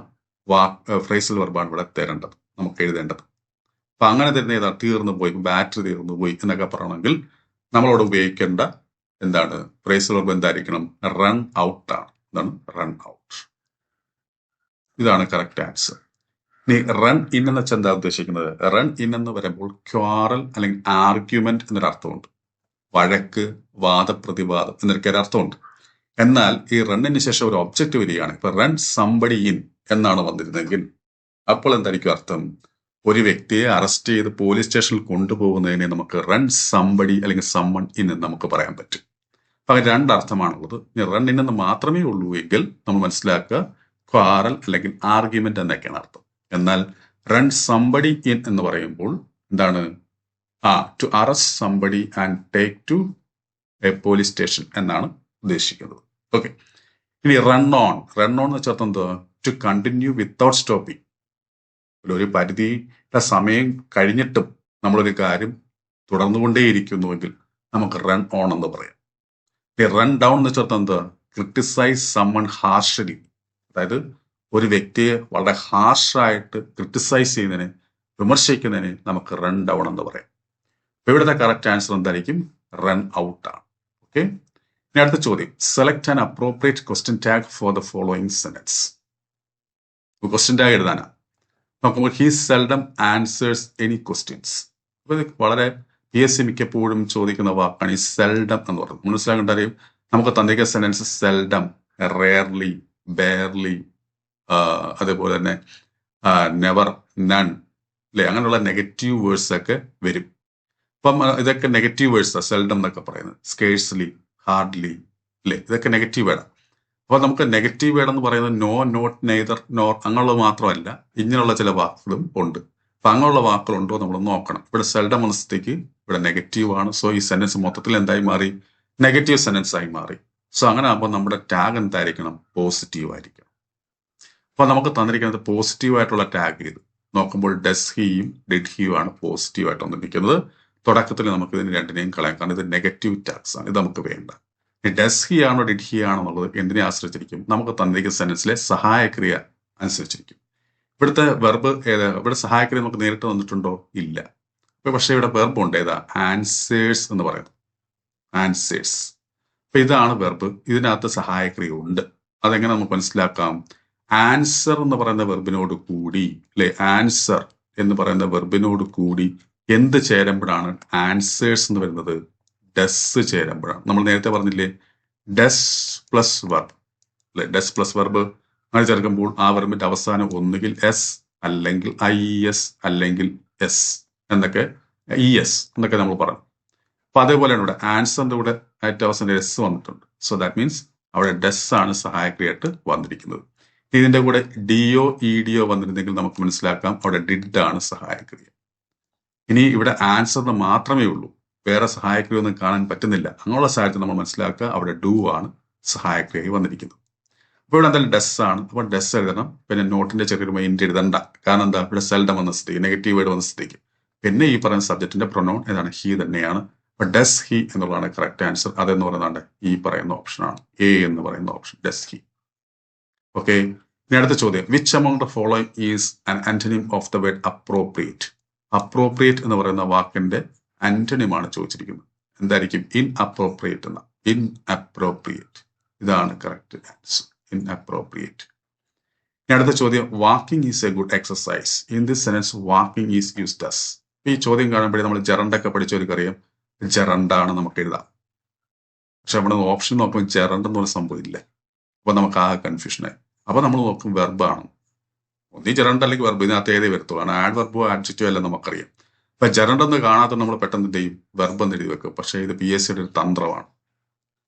ഫ്രേസൽ വെർബാണ് ഇവിടെ തരേണ്ടത്, നമുക്ക് എഴുതേണ്ടത്. അപ്പൊ അങ്ങനെ തരുന്ന ഏതാ? തീർന്നു പോയി, ബാറ്ററി തീർന്നു പോയി എന്നൊക്കെ പറയണമെങ്കിൽ നമ്മളോട് ഉപയോഗിക്കേണ്ട എന്താണ് ഫ്രേസൽ വെർബ് എന്തായിരിക്കണം? റൺ ഔട്ട് ആണ്. എന്താണ്? Run out. ഇതാണ് കറക്റ്റ് ആൻസർ. ഇനി റൺ ഇൻ എന്ന് വെച്ചാൽ എന്താ ഉദ്ദേശിക്കുന്നത്? റൺ ഇൻ എന്ന് പറയുമ്പോൾ ക്വാറൽ അല്ലെങ്കിൽ ആർഗ്യുമെന്റ് എന്നൊരു അർത്ഥമുണ്ട്. വഴക്ക്, വാദപ്രതിവാദം എന്നൊക്കെ ഒരു അർത്ഥമുണ്ട്. എന്നാൽ ഈ റണ്ണിന് ശേഷം ഒരു ഒബ്ജക്റ്റ് വരികയാണ്. ഇപ്പൊ റൺ സംബഡി ഇൻ എന്നാണ് വന്നിരുന്നെങ്കിൽ അപ്പോൾ എന്തായിരിക്കും അർത്ഥം? ഒരു വ്യക്തിയെ അറസ്റ്റ് ചെയ്ത് പോലീസ് സ്റ്റേഷനിൽ കൊണ്ടുപോകുന്നതിനെ നമുക്ക് റൺ സംബഡി അല്ലെങ്കിൽ സമ്മൺ ഇൻ എന്ന് നമുക്ക് പറയാൻ പറ്റും. അപ്പൊ രണ്ടർത്ഥമാണുള്ളത്. ഇനി റൺ ഇൻ എന്ന് മാത്രമേ ഉള്ളൂ എങ്കിൽ നമ്മൾ മനസ്സിലാക്കുക ക്വാറൽ അല്ലെങ്കിൽ ആർഗ്യുമെന്റ് എന്നൊക്കെയാണ് അർത്ഥം. എന്നാൽ റൺ സംബഡി ഇൻ എന്ന് പറയുമ്പോൾ എന്താണ്? To arrest somebody and take to a police station എന്നാണ് ഉദ്ദേശിക്കുന്നത്. ഓക്കെ, ഇനി റൺ ഓൺ. റൺ ഓൺ എന്ന് വെച്ചാൽ എന്താ? To continue without stopping. ഒരു പരിധിയുടെ സമയം കഴിഞ്ഞിട്ടും നമ്മളൊരു കാര്യം തുടർന്നുകൊണ്ടേയിരിക്കുന്നുവെങ്കിൽ നമുക്ക് റൺ ഓൺ എന്ന് പറയാം. റൺ ഡൗൺ എന്ന് വെച്ചാൽ എന്താ? Criticize someone harshly. അതായത് ഒരു വ്യക്തിയെ വളരെ ഹാർഷായിട്ട് ക്രിട്ടിസൈസ് ചെയ്യുന്നതിനെ, വിമർശിക്കുന്നതിനെ നമുക്ക് റൺ ഡൗൺ എന്ന് പറയാം. അപ്പൊ ഇവിടുത്തെ കറക്റ്റ് ആൻസർ എന്തായിരിക്കും? റൺ ഔട്ട് ആണ്. ഓക്കെ, ഇനി അടുത്ത ചോദ്യം. Select an appropriate question tag for the following sentence. Question tag എഴുതാനാ നോക്കുമ്പോൾ he seldom answers any questions. അപ്പൊ ഇത് വളരെ PSC മിക്കപ്പോഴും ചോദിക്കുന്ന വാക്കാണ് ഈ സെൽഡം എന്ന് പറയുന്നത്. മനസ്സിലാക്കേണ്ട കാര്യം, നമുക്ക് തന്നിരിക്കുന്ന സെന്റൻസ് സെൽഡം, റെയർലി, ബെയർലി, അതേപോലെ തന്നെ നെവർ, നൺ അല്ലെ, അങ്ങനെയുള്ള നെഗറ്റീവ് വേർഡ്സ് ഒക്കെ വരും. അപ്പം ഇതൊക്കെ നെഗറ്റീവ് വേർഡ്സാണ് സെൽഡം എന്നൊക്കെ പറയുന്നത്. സ്കേഴ്സ്ലി, ഹാർഡ്ലി അല്ലെ, ഇതൊക്കെ നെഗറ്റീവ് വേർഡാണ്. അപ്പൊ നമുക്ക് നെഗറ്റീവ് വേർഡ് എന്ന് പറയുന്നത് നോ, നോട്ട്, നെയ്തർ, നോർ അങ്ങനെയുള്ളത് മാത്രമല്ല, ഇങ്ങനെയുള്ള ചില വാക്കുകളും ഉണ്ട്. അപ്പൊ അങ്ങനെയുള്ള വാക്കുകളുണ്ടോ നമ്മൾ നോക്കണം. ഇവിടെ സെൽഡം എന്ന സ്ഥിതിക്ക് ഇവിടെ നെഗറ്റീവ് ആണ്. സോ ഈ സെന്റൻസ് മൊത്തത്തിൽ എന്തായി മാറി? നെഗറ്റീവ് സെന്റൻസ് ആയി മാറി. സോ അങ്ങനെ ആകുമ്പോൾ നമ്മുടെ ടാഗ് എന്തായിരിക്കണം? പോസിറ്റീവ് ആയിരിക്കണം. അപ്പൊ നമുക്ക് തന്നിരിക്കുന്നത് പോസിറ്റീവ് ആയിട്ടുള്ള ടാഗ് ചെയ്ത് നോക്കുമ്പോൾ ഡസ് ഹിയും ഡിഡ് ഹിയും ആണ് പോസിറ്റീവ് ആയിട്ട് വന്നിരിക്കുന്നത്. തുടക്കത്തിൽ നമുക്ക് ഇതിന് രണ്ടിനെയും കളയാം, കാരണം ഇത് നെഗറ്റീവ് ടാഗ്സ് ആണ്, ഇത് നമുക്ക് വേണ്ട. ഡസ് ഹി ആണോ ഡിഡ് ഹി ആണോ എന്നുള്ളത് എന്തിനെ ആശ്രയിച്ചിരിക്കും? നമുക്ക് തന്നിരിക്കുന്ന സെന്റൻസിലെ സഹായക്രിയ അനുസരിച്ചിരിക്കും. ഇവിടുത്തെ വെർബ് ഏതാ? ഇവിടെ സഹായക്രിയ നമുക്ക് നേരിട്ട് വന്നിട്ടുണ്ടോ? ഇല്ല. പക്ഷെ ഇവിടെ വെർബ് ഉണ്ട്. ഏതാ? ആൻസേഴ്സ് എന്ന് പറയുന്നത്. ആൻസേഴ്സ്. അപ്പൊ ഇതാണ് വെർബ്. ഇതിനകത്ത് സഹായക്രിയ ഉണ്ട്. അതെങ്ങനെ നമുക്ക് മനസ്സിലാക്കാം? ആൻസർ എന്ന് പറയുന്ന വെർബിനോട് കൂടി അല്ലെ, ആൻസർ എന്ന് പറയുന്ന വെർബിനോട് കൂടി എന്ത് ചേരുമ്പോഴാണ് ആൻസേഴ്സ് എന്ന് വരുന്നത്? ഡസ് ചേരുമ്പോഴാണ്. നമ്മൾ നേരത്തെ പറഞ്ഞില്ലേ, ഡസ് പ്ലസ് വെർബ് അല്ലെ, ഡസ് പ്ലസ് വെർബ് അങ്ങനെ ചേർക്കുമ്പോൾ ആ വെർബിന്റെ അവസാനം ഒന്നുകിൽ എസ് അല്ലെങ്കിൽ IES അല്ലെങ്കിൽ എസ് എന്നൊക്കെ, ES എന്നൊക്കെ നമ്മൾ പറഞ്ഞു. അപ്പൊ അതേപോലെയാണ് ഇവിടെ ആൻസറിന്റെ കൂടെ ഏറ്റവും അവസാനം എസ് വന്നിട്ടുണ്ട്. സോ ദാറ്റ് മീൻസ് അവിടെ ഡസ് ആണ് സഹായക്രിയായിട്ട് വന്നിരിക്കുന്നത്. ഇതിന്റെ കൂടെ DO EDO വന്നിരുന്നെങ്കിൽ നമുക്ക് മനസ്സിലാക്കാം അവിടെ ഡിഡ് ആണ് സഹായക്രിയ. ഇനി ഇവിടെ ആൻസറിന് മാത്രമേ ഉള്ളൂ, വേറെ സഹായക്രിയ ഒന്നും കാണാൻ പറ്റുന്നില്ല. അങ്ങനെയുള്ള സാഹചര്യത്തിൽ നമ്മൾ മനസ്സിലാക്കുക അവിടെ ഡു ആണ് സഹായക്രിയയായി വന്നിരിക്കുന്നത്. അപ്പോൾ ഇവിടെ എന്തായാലും ഡസ് ആണ്. അപ്പോൾ ഡസ് എഴുതണം. പിന്നെ നോട്ടിന്റെ ചെറിയൊരു മൈൻഡ് എഴുതണ്ട. കാരണം എന്താ? ഇവിടെ സെൽഡം വന്ന സ്ഥിതിക്ക്, നെഗറ്റീവ് വേർഡ് വന്ന സ്ഥിതിക്ക്. പിന്നെ ഈ പറയുന്ന സബ്ജക്റ്റിന്റെ പ്രൊനൗൺ ഏതാണ്? ഹി തന്നെയാണ്. അപ്പൊ ഡസ് ഹി എന്നുള്ളതാണ് കറക്റ്റ് ആൻസർ. അതെന്ന് പറയുന്നത് ഈ പറയുന്ന ഓപ്ഷനാണ്, എ എന്ന് പറയുന്ന ഓപ്ഷൻ, ഡസ് ഹി. ഓക്കെ, ഇനി അടുത്ത ചോദ്യം. Which among the following is an antonym of the word appropriate? Appropriate എന്ന് പറയുന്ന വാക്കിന്റെ ആന്റണിമാണ് ചോദിച്ചിരിക്കുന്നത്. എന്തായിരിക്കും? ഇൻ അപ്രോപ്രിയേറ്റ് എന്ന. ഇൻ അപ്രോപ്രിയേറ്റ്, ഇതാണ് കറക്റ്റ് ആൻസർ, ഇൻ അപ്രോപ്രിയേറ്റ്. ഇനി അടുത്ത ചോദ്യം. Walking is a good exercise. In this sense walking is used as. ഈ ചോദ്യം കാണുമ്പോഴേ നമ്മൾ ജെറണ്ടൊക്കെ പഠിച്ചവർക്കറിയാം, ജെറണ്ടാണ് നമുക്ക് എഴുതാം. പക്ഷെ നമ്മുടെ ഓപ്ഷൻ നോക്കുമ്പോൾ ജെറണ്ട് എന്ന് പറഞ്ഞ സംഭവം ഇല്ല. അപ്പൊ നമുക്ക് ആ കൺഫ്യൂഷനായി. അപ്പൊ നമ്മൾ നോക്കും വെർബാണ്. ഒന്നീ ജെറണ്ട് അല്ലെങ്കിൽ വെർബ്, ഇതിനകത്ത് ഏതേ വരത്തുള്ളൂ. കാരണം ആഡ് വെർബോ ആഡ്ജക്റ്റീവോ എല്ലാം നമുക്കറിയാം. അപ്പൊ ജെറണ്ട് എന്ന് കാണാതെ നമ്മൾ പെട്ടെന്ന് എന്ത് ചെയ്യും, വെർബ് എന്ന് എഴുതി വെക്കും. പക്ഷേ ഇത് PSCയുടെ ഒരു തന്ത്രമാണ്.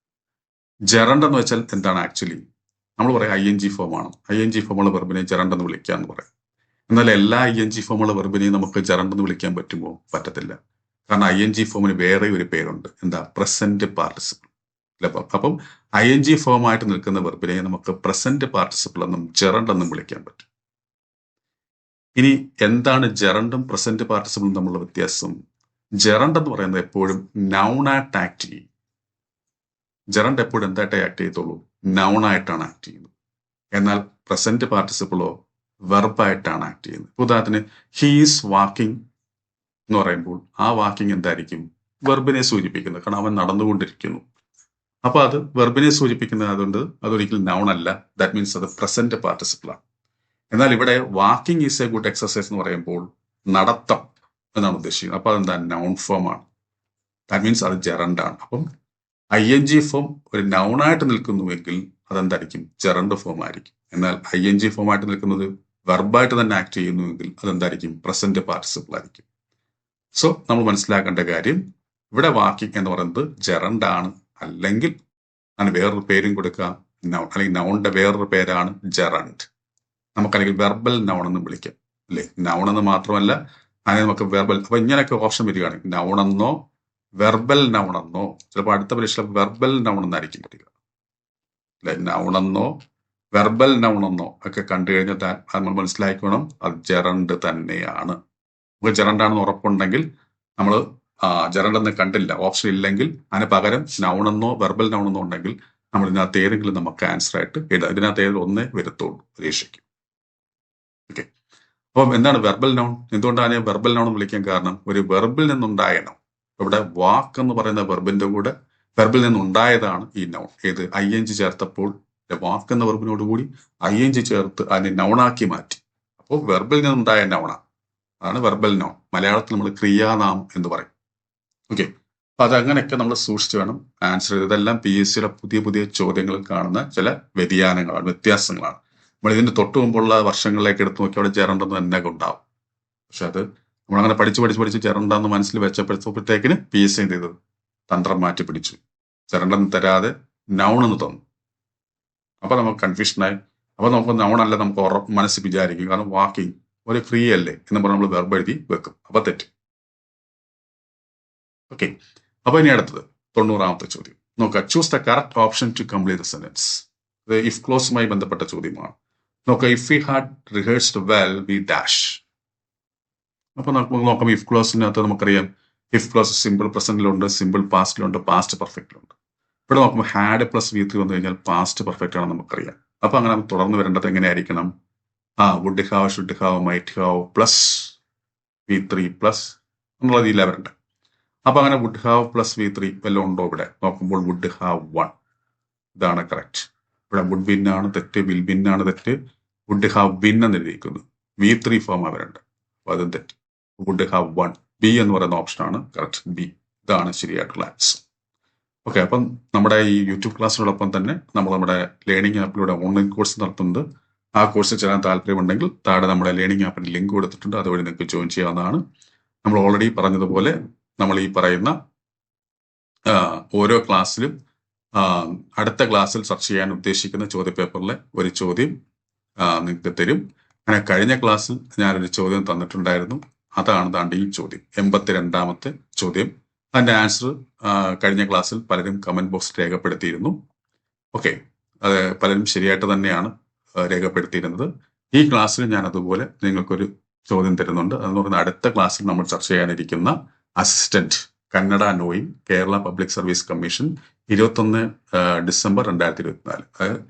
ജെറണ്ട് എന്ന് വെച്ചാൽ എന്താണ് ആക്ച്വലി? നമ്മൾ പറയാം ING ഫോമാണ്. ING ഫോമുള്ള വെർബിനെ ജെറണ്ട് എന്ന് വിളിക്കാന്ന് പറയാം. എന്നാൽ എല്ലാ ING ഫോമുള്ള വെർബിനെയും നമുക്ക് ജെറണ്ട് എന്ന് വിളിക്കാൻ പറ്റുമോ? പറ്റത്തില്ല. കാരണം ING ഫോമിന് വേറെ ഒരു പേരുണ്ട്. എന്താ? Present participle. അപ്പം ING ഫോമായിട്ട് നിൽക്കുന്ന വെർബിനെ നമുക്ക് പ്രസന്റ് പാർട്ടിസിപ്പിൾ എന്നും ജെറണ്ട് എന്നും വിളിക്കാൻ പറ്റും. ഇനി എന്താണ് ജെറണ്ടും പ്രസന്റ് പാർട്ടിസിപ്പിളും തമ്മിലുള്ള വ്യത്യാസം? ജെറണ്ട് എന്ന് പറയുന്നത് എപ്പോഴും നൗണായിട്ട് ആക്ട് ചെയ്യും. ജെറണ്ട് എപ്പോഴും എന്തായിട്ടേ ആക്ട് ചെയ്യത്തുള്ളൂ? നൗണായിട്ടാണ് ആക്ട് ചെയ്യുന്നത്. എന്നാൽ പ്രസന്റ് പാർട്ടിസിപ്പിളോ വെർബായിട്ടാണ് ആക്ട് ചെയ്യുന്നത്. ഉദാഹരണത്തിന് ഹീസ് വാക്കിംഗ് എന്ന് പറയുമ്പോൾ ആ വാക്കിംഗ് എന്തായിരിക്കും? വെർബിനെ സൂചിപ്പിക്കുന്നത്. കാരണം അവൻ നടന്നുകൊണ്ടിരിക്കുന്നു. അപ്പൊ അത് വെർബിനെ സൂചിപ്പിക്കുന്നത് അതുകൊണ്ട് അതൊരിക്കലും നൗൺ അല്ല. ദാറ്റ് മീൻസ് അത് പ്രസന്റ് പാർട്ടിസിപ്പിൾ ആണ്. എന്നാൽ ഇവിടെ walking is a good exercise എന്ന് പറയുമ്പോൾ നടത്തം എന്നാണ് ഉദ്ദേശിക്കുന്നത്. അപ്പൊ അതെന്താ? നൗൺ ഫോം ആണ്. ദാറ്റ് മീൻസ് അത് ജെറണ്ട് ആണ്. അപ്പം ING ഫോം ഒരു നൗണായിട്ട് നിൽക്കുന്നുവെങ്കിൽ അതെന്തായിരിക്കും? ജെറണ്ട് ഫോം ആയിരിക്കും. എന്നാൽ ING ഫോം ആയിട്ട് നിൽക്കുന്നത് വെർബായിട്ട് തന്നെ ആക്ട് ചെയ്യുന്നുവെങ്കിൽ അതെന്തായിരിക്കും? പ്രസന്റ് പാർട്ടിസിപ്പിൾ ആയിരിക്കും. സോ നമ്മൾ മനസ്സിലാക്കേണ്ട കാര്യം, ഇവിടെ വാക്കിംഗ് എന്ന് പറയുന്നത് ജെറണ്ട് ആണ്. അല്ലെങ്കിൽ അതിന് വേറൊരു പേരും കൊടുക്കാം, നൗൺ. അല്ലെങ്കിൽ നൗണിന്റെ വേറൊരു പേരാണ് ജെറണ്ട്. നമുക്കല്ലെങ്കിൽ വെർബൽ നൗൺ എന്ന് വിളിക്കാം, അല്ലേ? നൗൺ എന്ന് മാത്രമല്ല, അങ്ങനെ നമുക്ക് വെർബൽ. അപ്പൊ ഇങ്ങനെയൊക്കെ ഓപ്ഷൻ വരികയാണ്, നൗൺ എന്നോ വെർബൽ നൗൺ എന്നോ. ചിലപ്പോൾ അടുത്ത പരീക്ഷയിൽ വെർബൽ നൗൺ എന്നായിരിക്കും വരിക, അല്ലെ? നൗൺ എന്നോ വെർബൽ നൗൺ എന്നോ ഒക്കെ കണ്ടു കഴിഞ്ഞാൽ നമ്മൾ മനസ്സിലാക്കണം അത് ജെറണ്ട് തന്നെയാണ്. നമുക്ക് ജെറണ്ട് ആണെന്ന് ഉറപ്പുണ്ടെങ്കിൽ നമ്മൾ ജെറണ്ട് എന്ന് കണ്ടില്ല, ഓപ്ഷൻ ഇല്ലെങ്കിൽ അതിന് പകരം നൗൺ എന്നോ വെർബൽ നൗൺ എന്നോ ഉണ്ടെങ്കിൽ നമ്മൾ ഇതിനകത്ത് ഏതെങ്കിലും നമുക്ക് ആൻസർ ആയിട്ട് എഴുതാം. ഇതിനകത്ത് ഏതെങ്കിലും ഒന്നേ വരത്തുള്ളൂ പരീക്ഷയ്ക്ക്. ഓക്കെ. അപ്പം എന്താണ് വെർബൽ നൗൺ? എന്തുകൊണ്ടാണ് വെർബൽ നൗൺ എന്ന് വിളിക്കാൻ കാരണം? ഒരു വെർബിൽ നിന്നുണ്ടായ നൗൺ. ഇവിടെ വാക്ക് എന്ന് പറയുന്ന വെർബിന്റെ കൂടെ വെർബിൽ നിന്നുണ്ടായതാണ് ഈ നൗൺ. ഏത്? ING ചേർത്തപ്പോൾ വാക്ക് എന്ന വെർബിനോട് കൂടി ING ചേർത്ത് അതിനെ നൗണാക്കി മാറ്റി. അപ്പോൾ വെർബിൽ നിന്നുണ്ടായ നൗണാണ്, അതാണ് വെർബൽ നൗൺ. മലയാളത്തിൽ നമ്മൾ ക്രിയാനാമം എന്ന് പറയും. ഓക്കെ. അപ്പൊ അതങ്ങനെയൊക്കെ നമ്മൾ സൂക്ഷിച്ച് വേണം ആൻസർ ചെയ്ത്. ഇതെല്ലാം PSCയുടെ പുതിയ പുതിയ ചോദ്യങ്ങളിൽ കാണുന്ന ചില വ്യതിയാനങ്ങളാണ്, വ്യത്യാസങ്ങളാണ്. നമ്മൾ ഇതിന്റെ തൊട്ടു മുമ്പുള്ള വർഷങ്ങളിലേക്ക് എടുത്ത് നോക്കി അവിടെ ജെറണ്ടെന്ന് തന്നെ ഉണ്ടാവും. പക്ഷെ അത് നമ്മളങ്ങനെ പഠിച്ച് ജെറണ്ടെന്ന് മനസ്സിൽ വെച്ചപ്പോഴത്തേക്കിന് PSC എന്ത് ചെയ്തത്? തന്ത്രം മാറ്റി പിടിച്ചു. ജെറണ്ടെന്ന് തരാതെ നൗൺ എന്ന് തന്നു. അപ്പൊ നമുക്ക് കൺഫ്യൂഷനായി. അപ്പൊ നമുക്ക് നൗൺ അല്ല നമുക്ക് മനസ്സിൽ വിചാരിക്കും. കാരണം വാക്കിംഗ് ഒരു ഫ്രീ അല്ലേ എന്ന് പറഞ്ഞ് നമ്മൾ വെർബ് എഴുതി വെക്കും. അപ്പൊ തെറ്റ്. ഓക്കെ. അപ്പൊ ഇനി അടുത്തത് 90ാമത്തെ ചോദ്യം നോക്കുക. Choose the correct option to complete the sentence. ഇത് ഇഫ് ക്ലോസുമായി ബന്ധപ്പെട്ട ചോദ്യമാണ്. നോക്കുക. If we had rehearsed well we dash. അപ്പൊ നമുക്ക് നോക്കാം. ഇഫ് ക്ലോസിനകത്ത് നമുക്കറിയാം ഇഫ് ക്ലോസ് സിമ്പിൾ പ്രസന്റിലുണ്ട്, സിമ്പിൾ പാസ്റ്റിലുണ്ട്, പാസ്റ്റ് പെർഫെക്റ്റിലുണ്ട്. ഇവിടെ നോക്കുമ്പോൾ ഹാഡ് പ്ലസ് V3 വന്നു കഴിഞ്ഞാൽ പാസ്റ്റ് പെർഫെക്റ്റ് ആണെന്ന് നമുക്കറിയാം. അപ്പൊ അങ്ങനെ തുടർന്ന് വരേണ്ടത് എങ്ങനെയായിരിക്കണം? Would have, should have, might have plus V3 plus എന്നുള്ള രീതിയിലാണ് വരേണ്ടത്. അപ്പൊ അങ്ങനെ വുഡ് ഹാവ് പ്ലസ് V3 വല്ലതും ഉണ്ടോ? ഇവിടെ നോക്കുമ്പോൾ വുഡ് ഹാവ് 1. ഇതാണ് കറക്റ്റ്. ഇവിടെ വുഡ് ബിൻ ആണ് തെറ്റ്, വിൽ ബിൻ ആണ് തെറ്റ്. വുഡ് ഹാവ് ബിൻ എന്ന് എഴുതിയിരിക്കുന്നു. V3 ഫോമാണ് വരേണ്ടത്. അപ്പൊ അതും തെറ്റ്. Would have 1. B എന്ന് പറയുന്ന ഓപ്ഷനാണ് കറക്റ്റ്. B. ഇതാണ് ശരിയായിട്ടുള്ള ആൻസർ. ഓക്കെ. അപ്പം നമ്മുടെ ഈ യൂട്യൂബ് ക്ലാസ്സിനോടൊപ്പം തന്നെ നമ്മൾ നമ്മുടെ ലേണിംഗ് ആപ്പിലൂടെ ഓൺലൈൻ കോഴ്സ് നടത്തുന്നുണ്ട്. ആ കോഴ്സിൽ ചേരാൻ താല്പര്യമുണ്ടെങ്കിൽ താഴെ നമ്മുടെ ലേണിംഗ് ആപ്പിന് ലിങ്ക് കൊടുത്തിട്ടുണ്ട്. അതുവഴി നിങ്ങൾക്ക് ജോയിൻ ചെയ്യാവുന്നതാണ്. നമ്മൾ ഓൾറെഡി പറഞ്ഞതുപോലെ നമ്മൾ ഈ പറയുന്ന ഓരോ ക്ലാസ്സിലും അടുത്ത ക്ലാസ്സിൽ ചർച്ച ചെയ്യാൻ ഉദ്ദേശിക്കുന്ന ചോദ്യപേപ്പറിലെ ഒരു ചോദ്യം നിങ്ങൾക്ക് തരും. അങ്ങനെ കഴിഞ്ഞ ക്ലാസ്സിൽ ഞാനൊരു ചോദ്യം തന്നിട്ടുണ്ടായിരുന്നു. അതാണ് താണ്ട് ഈ ചോദ്യം, 82ാമത്തെ ചോദ്യം. അതിന്റെ ആൻസർ കഴിഞ്ഞ ക്ലാസ്സിൽ പലരും കമന്റ് ബോക്സിൽ രേഖപ്പെടുത്തിയിരുന്നു. ഓക്കെ. അത് പലരും ശരിയായിട്ട് തന്നെയാണ് രേഖപ്പെടുത്തിയിരുന്നത്. ഈ ക്ലാസ്സിൽ ഞാൻ അതുപോലെ നിങ്ങൾക്കൊരു ചോദ്യം തരുന്നുണ്ട്. അതെന്ന് പറയുന്നത് അടുത്ത ക്ലാസ്സിൽ നമ്മൾ ചർച്ച ചെയ്യാനിരിക്കുന്ന assistant Kannada knowing Kerala public service commission 21 December 2024, അതായത്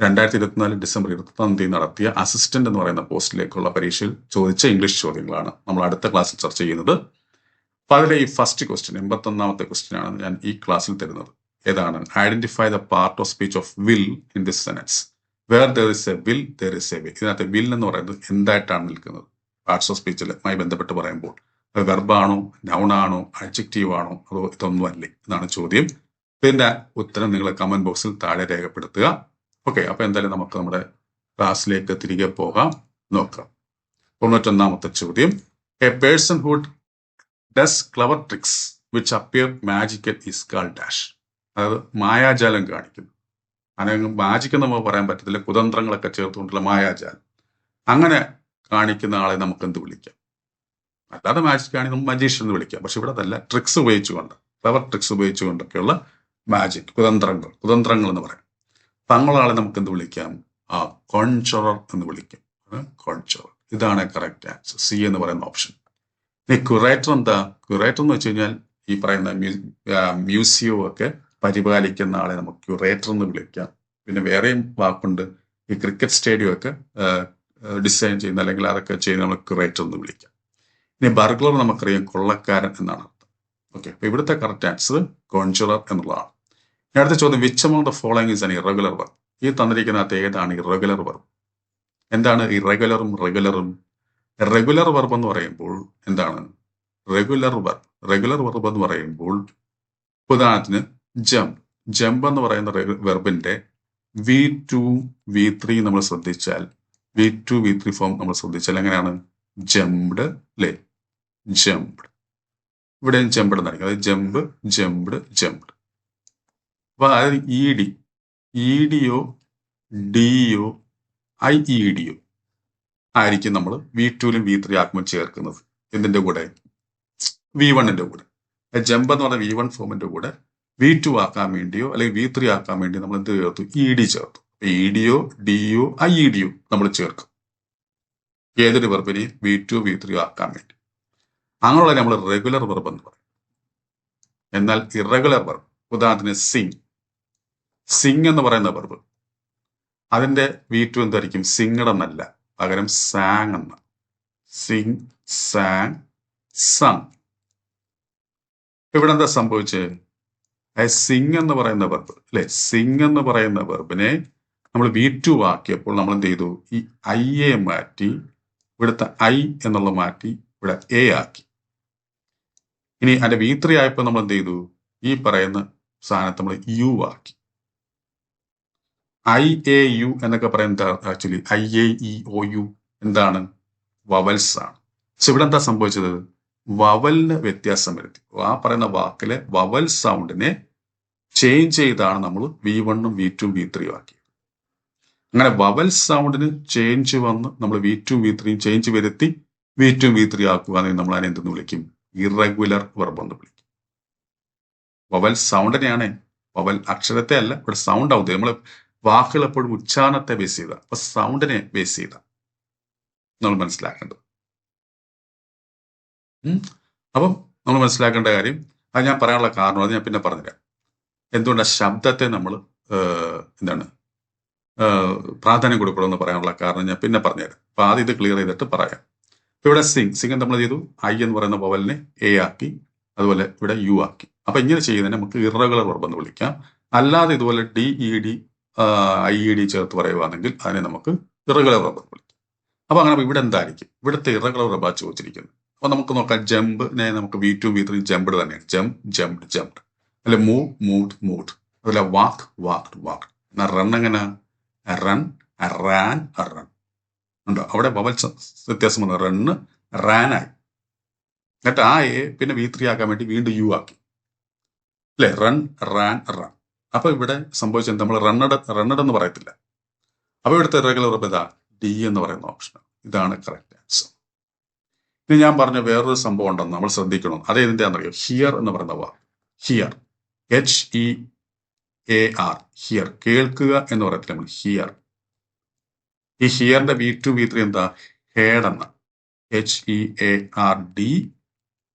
2024 ഡിസംബർ 21 തീയതി നടത്തിയ അസിസ്റ്റന്റ് എന്ന് പറയുന്ന പോസ്റ്റിലേക്കുള്ള പരീക്ഷയിൽ ചോദിച്ച ഇംഗ്ലീഷ് ചോദ്യങ്ങളാണ് നമ്മൾ അടുത്ത ക്ലാസ്സിൽ ചർച്ച ചെയ്യുന്നത്. അപ്പൊ അതിലെ ഈ ഫസ്റ്റ് ക്വസ്റ്റ്യൻ 81ാമത്തെ ക്വസ്റ്റ്യൻ ആണ് ഞാൻ ഈ ക്ലാസ്സിൽ തരുന്നത്. ഏതാണ്? Identify the part of speech of will in this sentence. Where there is a will there is a way. ഇതിനകത്ത് വിൽ എന്ന് പറയുന്നത് എന്തായിട്ടാണ് നിൽക്കുന്നത്? പാർട്സ് ഓഫ് സ്പീച്ചിലുമായി ബന്ധപ്പെട്ട് പറയുമ്പോൾ വെർബാണോ, നൗൺ ആണോ, അഡ്ജക്റ്റീവ് ആണോ, അതോ ഇതൊന്നും അല്ലേ? ഇതാണ് ചോദ്യം. ഇതിന്റെ ഉത്തരം നിങ്ങൾ കമന്റ് ബോക്സിൽ താഴെ രേഖപ്പെടുത്തുക. ഓക്കെ. അപ്പൊ എന്തായാലും നമുക്ക് നമ്മുടെ ക്ലാസ്സിലേക്ക് തിരികെ പോകാം. നോക്കാം. 91ാമത്തെ ചോദ്യം, A person who does clever tricks which appear magical is called dash. അതായത് മായാജാലം കാണിക്കുന്നു. അങ്ങനെ മാജിക് എന്ന് നമുക്ക് പറയാൻ പറ്റത്തില്ല, കുതന്ത്രങ്ങളൊക്കെ ചേർത്തുകൊണ്ടുള്ള മായാജാലം. അങ്ങനെ കാണിക്കുന്ന ആളെ നമുക്ക് എന്ത് വിളിക്കാം? അല്ലാതെ മാജിക് ആണെങ്കിൽ നമുക്ക് മജീഷ്യൻ എന്ന് വിളിക്കാം. പക്ഷെ ഇവിടെ അതല്ല, ട്രിക്സ് ഉപയോഗിച്ചുകൊണ്ട്, ക്ലവർ ട്രിക്സ് ഉപയോഗിച്ചുകൊണ്ടൊക്കെയുള്ള മാജിക്, കുതന്ത്രങ്ങൾ എന്ന് പറയാം. അപ്പൊ അങ്ങനെയുള്ള ആളെ നമുക്ക് എന്ത് വിളിക്കാം? കോൺചറർ എന്ന് വിളിക്കാം. കോൺചറർ. ഇതാണ് കറക്റ്റ് ആൻസർ, സി എന്ന് പറയുന്ന ഓപ്ഷൻ. ഇനി ക്യൂറേറ്റർ എന്താ? ക്യൂറേറ്റർ എന്ന് വെച്ച് കഴിഞ്ഞാൽ ഈ പറയുന്ന മ്യൂസിയം ഒക്കെ പരിപാലിക്കുന്ന ആളെ നമുക്ക് ക്യൂറേറ്റർ എന്ന് വിളിക്കാം. പിന്നെ വേറെയും വാക്കുണ്ട്, ഈ ക്രിക്കറ്റ് സ്റ്റേഡിയം ഒക്കെ ഡിസൈൻ ചെയ്യുന്ന അല്ലെങ്കിൽ അതൊക്കെ ചെയ്യുന്ന നമ്മൾ ക്യൂറേറ്റർ എന്ന് വിളിക്കാം. ഇനി ബർഗ്ലർ നമുക്കറിയാം കൊള്ളക്കാരൻ എന്നാണ് അർത്ഥം. ഓക്കെ, അപ്പൊ ഇവിടുത്തെ കറക്റ്റ് ആൻസർ കോൺചറർ എന്നുള്ളതാണ്. ഇനി അടുത്ത ചോദ്യം, which amount the following is an irregular verb. ഈ തന്നിരിക്കുന്നതിനകത്ത് ഏതാണ് ഇറഗുലർ വർബ്? എന്താണ് ഇറഗുലറും റെഗുലറും? റെഗുലർ വർബ് എന്ന് പറയുമ്പോൾ എന്താണ്? റെഗുലർ വർബ് എന്ന് പറയുമ്പോൾ ഉദാഹരണത്തിന് ജമ്പ് എന്ന് പറയുന്ന വെർബിന്റെ V2 V3 നമ്മൾ ശ്രദ്ധിച്ചാൽ, V2 V3 ഫോം നമ്മൾ ശ്രദ്ധിച്ചാൽ എങ്ങനെയാണ്? ജംപ്ഡ് അല്ലേ? ജംപ്ഡ്. ഇവിടെ ജംപ്ഡ് എന്നായിരിക്കും. അതായത് ജംപ്ഡ്. അപ്പൊ അതായത് EDO DO IEDO ആയിരിക്കും നമ്മൾ V2ലും V3 ആക്കുമ്പോൾ ചേർക്കുന്നത്. ഇതിന്റെ കൂടെ V1ന്റെ കൂടെ. ജമ്പ് എന്ന് പറഞ്ഞ V1 ഫോമിന്റെ കൂടെ V2 ആക്കാൻ വേണ്ടിയോ അല്ലെങ്കിൽ V3 ആക്കാൻ വേണ്ടിയോ നമ്മൾ എന്ത് ചേർത്തു? ED ചേർത്തു. EDO DO IEDO നമ്മൾ ചേർക്കും ഏതൊരു വെർബിനെയും V2 V3 ആക്കാൻ വേണ്ടി. അങ്ങനെയുള്ള നമ്മൾ റെഗുലർ വെർബ് എന്ന് പറയും. എന്നാൽ ഇറഗുലർ വെർബ്, ഉദാഹരണത്തിന് സിങ് എന്ന് പറയുന്ന വെർബ്, അതിന്റെ V2 എന്തായിരിക്കും? സിംഗഡ് എന്നല്ല, പകരം സാങ് എന്ന. Sing, sang, sung. ഇവിടെ എന്താ സംഭവിച്ചത്? സിങ് എന്ന് പറയുന്ന വെർബ് അല്ലെ, സിങ് എന്ന് പറയുന്ന വെർബിനെ നമ്മൾ V2 ആക്കിയപ്പോൾ നമ്മൾ എന്ത് ചെയ്തു? ഈ ഐയെ മാറ്റി, ഇവിടുത്തെ I എന്നുള്ള മാറ്റി ഇവിടെ A ആക്കി. ഇനി അതിന്റെ V3 ആയപ്പോൾ നമ്മൾ എന്ത് ചെയ്തു? ഈ പറയുന്ന സാധനത്തെ നമ്മൾ U ആക്കി. IAU എന്നൊക്കെ പറയുന്നത് ആക്ച്വലി IAEOU എന്താണ്? വവൽസ് ആണ്. പക്ഷെ ഇവിടെ എന്താ സംഭവിച്ചത്? വവലിന് വ്യത്യാസം വരുത്തി. ആ പറയുന്ന വാക്കിലെ വവൽ സൗണ്ടിനെ ചേഞ്ച് ചെയ്താണ് നമ്മൾ V1ഉം V2ഉം V3ഉം ആക്കിയത്. അങ്ങനെ വവൽ സൗണ്ടിന് ചേഞ്ച് വന്ന് നമ്മൾ V2 V3 ചേഞ്ച് വരുത്തി V2 V3 ആക്കുകയാണെങ്കിൽ നമ്മൾ അതിനെ എന്തെന്ന് വിളിക്കും? ഇറഗുലർ വെർബ് എന്ന് വിളിക്കും. വവൽ സൗണ്ടിനെയാണ്, വവൽ അക്ഷരത്തെ അല്ല, ഇവിടെ സൗണ്ട് ആവുന്നത്. നമ്മൾ വാക്കുകൾ എപ്പോഴും ഉച്ചാരണത്തെ ബേസ് ചെയ്ത, അപ്പൊ സൗണ്ടിനെ ബേസ് ചെയ്ത നമ്മൾ മനസ്സിലാക്കേണ്ടത്. അപ്പം നമ്മൾ മനസ്സിലാക്കേണ്ട കാര്യം, അത് ഞാൻ പറയാനുള്ള കാരണം അത് ഞാൻ പിന്നെ പറഞ്ഞുതരാം. എന്തുകൊണ്ടാണ് ശബ്ദത്തെ നമ്മൾ എന്താണ് പ്രാധാന്യം കൊടുക്കണമെന്ന് പറയാനുള്ള കാരണം ഞാൻ പിന്നെ പറഞ്ഞുതരാം. അപ്പൊ ആദ്യം ഇത് ക്ലിയർ ചെയ്തിട്ട് പറയാം. ഇപ്പൊ ഇവിടെ സിങ് നമ്മൾ ചെയ്തു, I എന്ന് പറയുന്ന വവലിനെ A ആക്കി, അതുപോലെ ഇവിടെ U ആക്കി. അപ്പൊ ഇങ്ങനെ ചെയ്യുന്നതിനെ നമുക്ക് ഇറഗുലർ വെർബ് എന്ന് വിളിക്കാം. അല്ലാതെ ഇതുപോലെ DED IED ചേർത്ത് പറയുവാണെങ്കിൽ അതിനെ നമുക്ക് ഇറഗുലർ വെർബ് എന്ന് വിളിക്കാം. അപ്പൊ അങ്ങനെ ഇവിടെ എന്തായിരിക്കും? ഇവിടുത്തെ ഇറഗുലർ വെർബാ ചോദിച്ചിരിക്കുന്നത്. അപ്പൊ നമുക്ക് നോക്കാം, ജമ്പിനെ നമുക്ക് V2 V3 ജംപ്ഡ് തന്നെയാണ്. ജംപ്ഡ് അല്ലെ, മൂവ്ഡ്. അതുപോലെ വാക്ക്. റൺ എങ്ങനെ? റൺ ഉണ്ടോ? അവിടെ വവൽ വ്യത്യാസം വന്നു. റണ്ണ് റാനായി. എന്നിട്ട് ആ A പിന്നെ V3 ആക്കാൻ വേണ്ടി വീണ്ടും U ആക്കി അല്ലെ, റൺ. അപ്പൊ ഇവിടെ സംഭവിച്ചത് നമ്മൾ റണ്ണഡ് എന്ന് പറയത്തില്ല. അപ്പൊ ഇവിടുത്തെ റെഗുലർ വെർബ് ഇതാ D എന്ന് പറയുന്ന ഓപ്ഷൻ. ഇതാണ് കറക്റ്റ് ആൻസർ. ഇനി ഞാൻ പറഞ്ഞ വേറൊരു സംഭവം ഉണ്ടെന്ന് നമ്മൾ ശ്രദ്ധിക്കണം. അത് ഇതിന്റെയാണെന്നറിയോ? ഹിയർ എന്ന് പറയുന്ന വാക്ക്. ഹിയർ, HEAR, ഹിയർ, കേൾക്കുക എന്ന് പറയത്തില്ല നമ്മൾ, ഹിയർ. ഈ ഹിയറിന്റെ V2 V3 എന്താ? ഹേഡ് എന്ന, HEARD.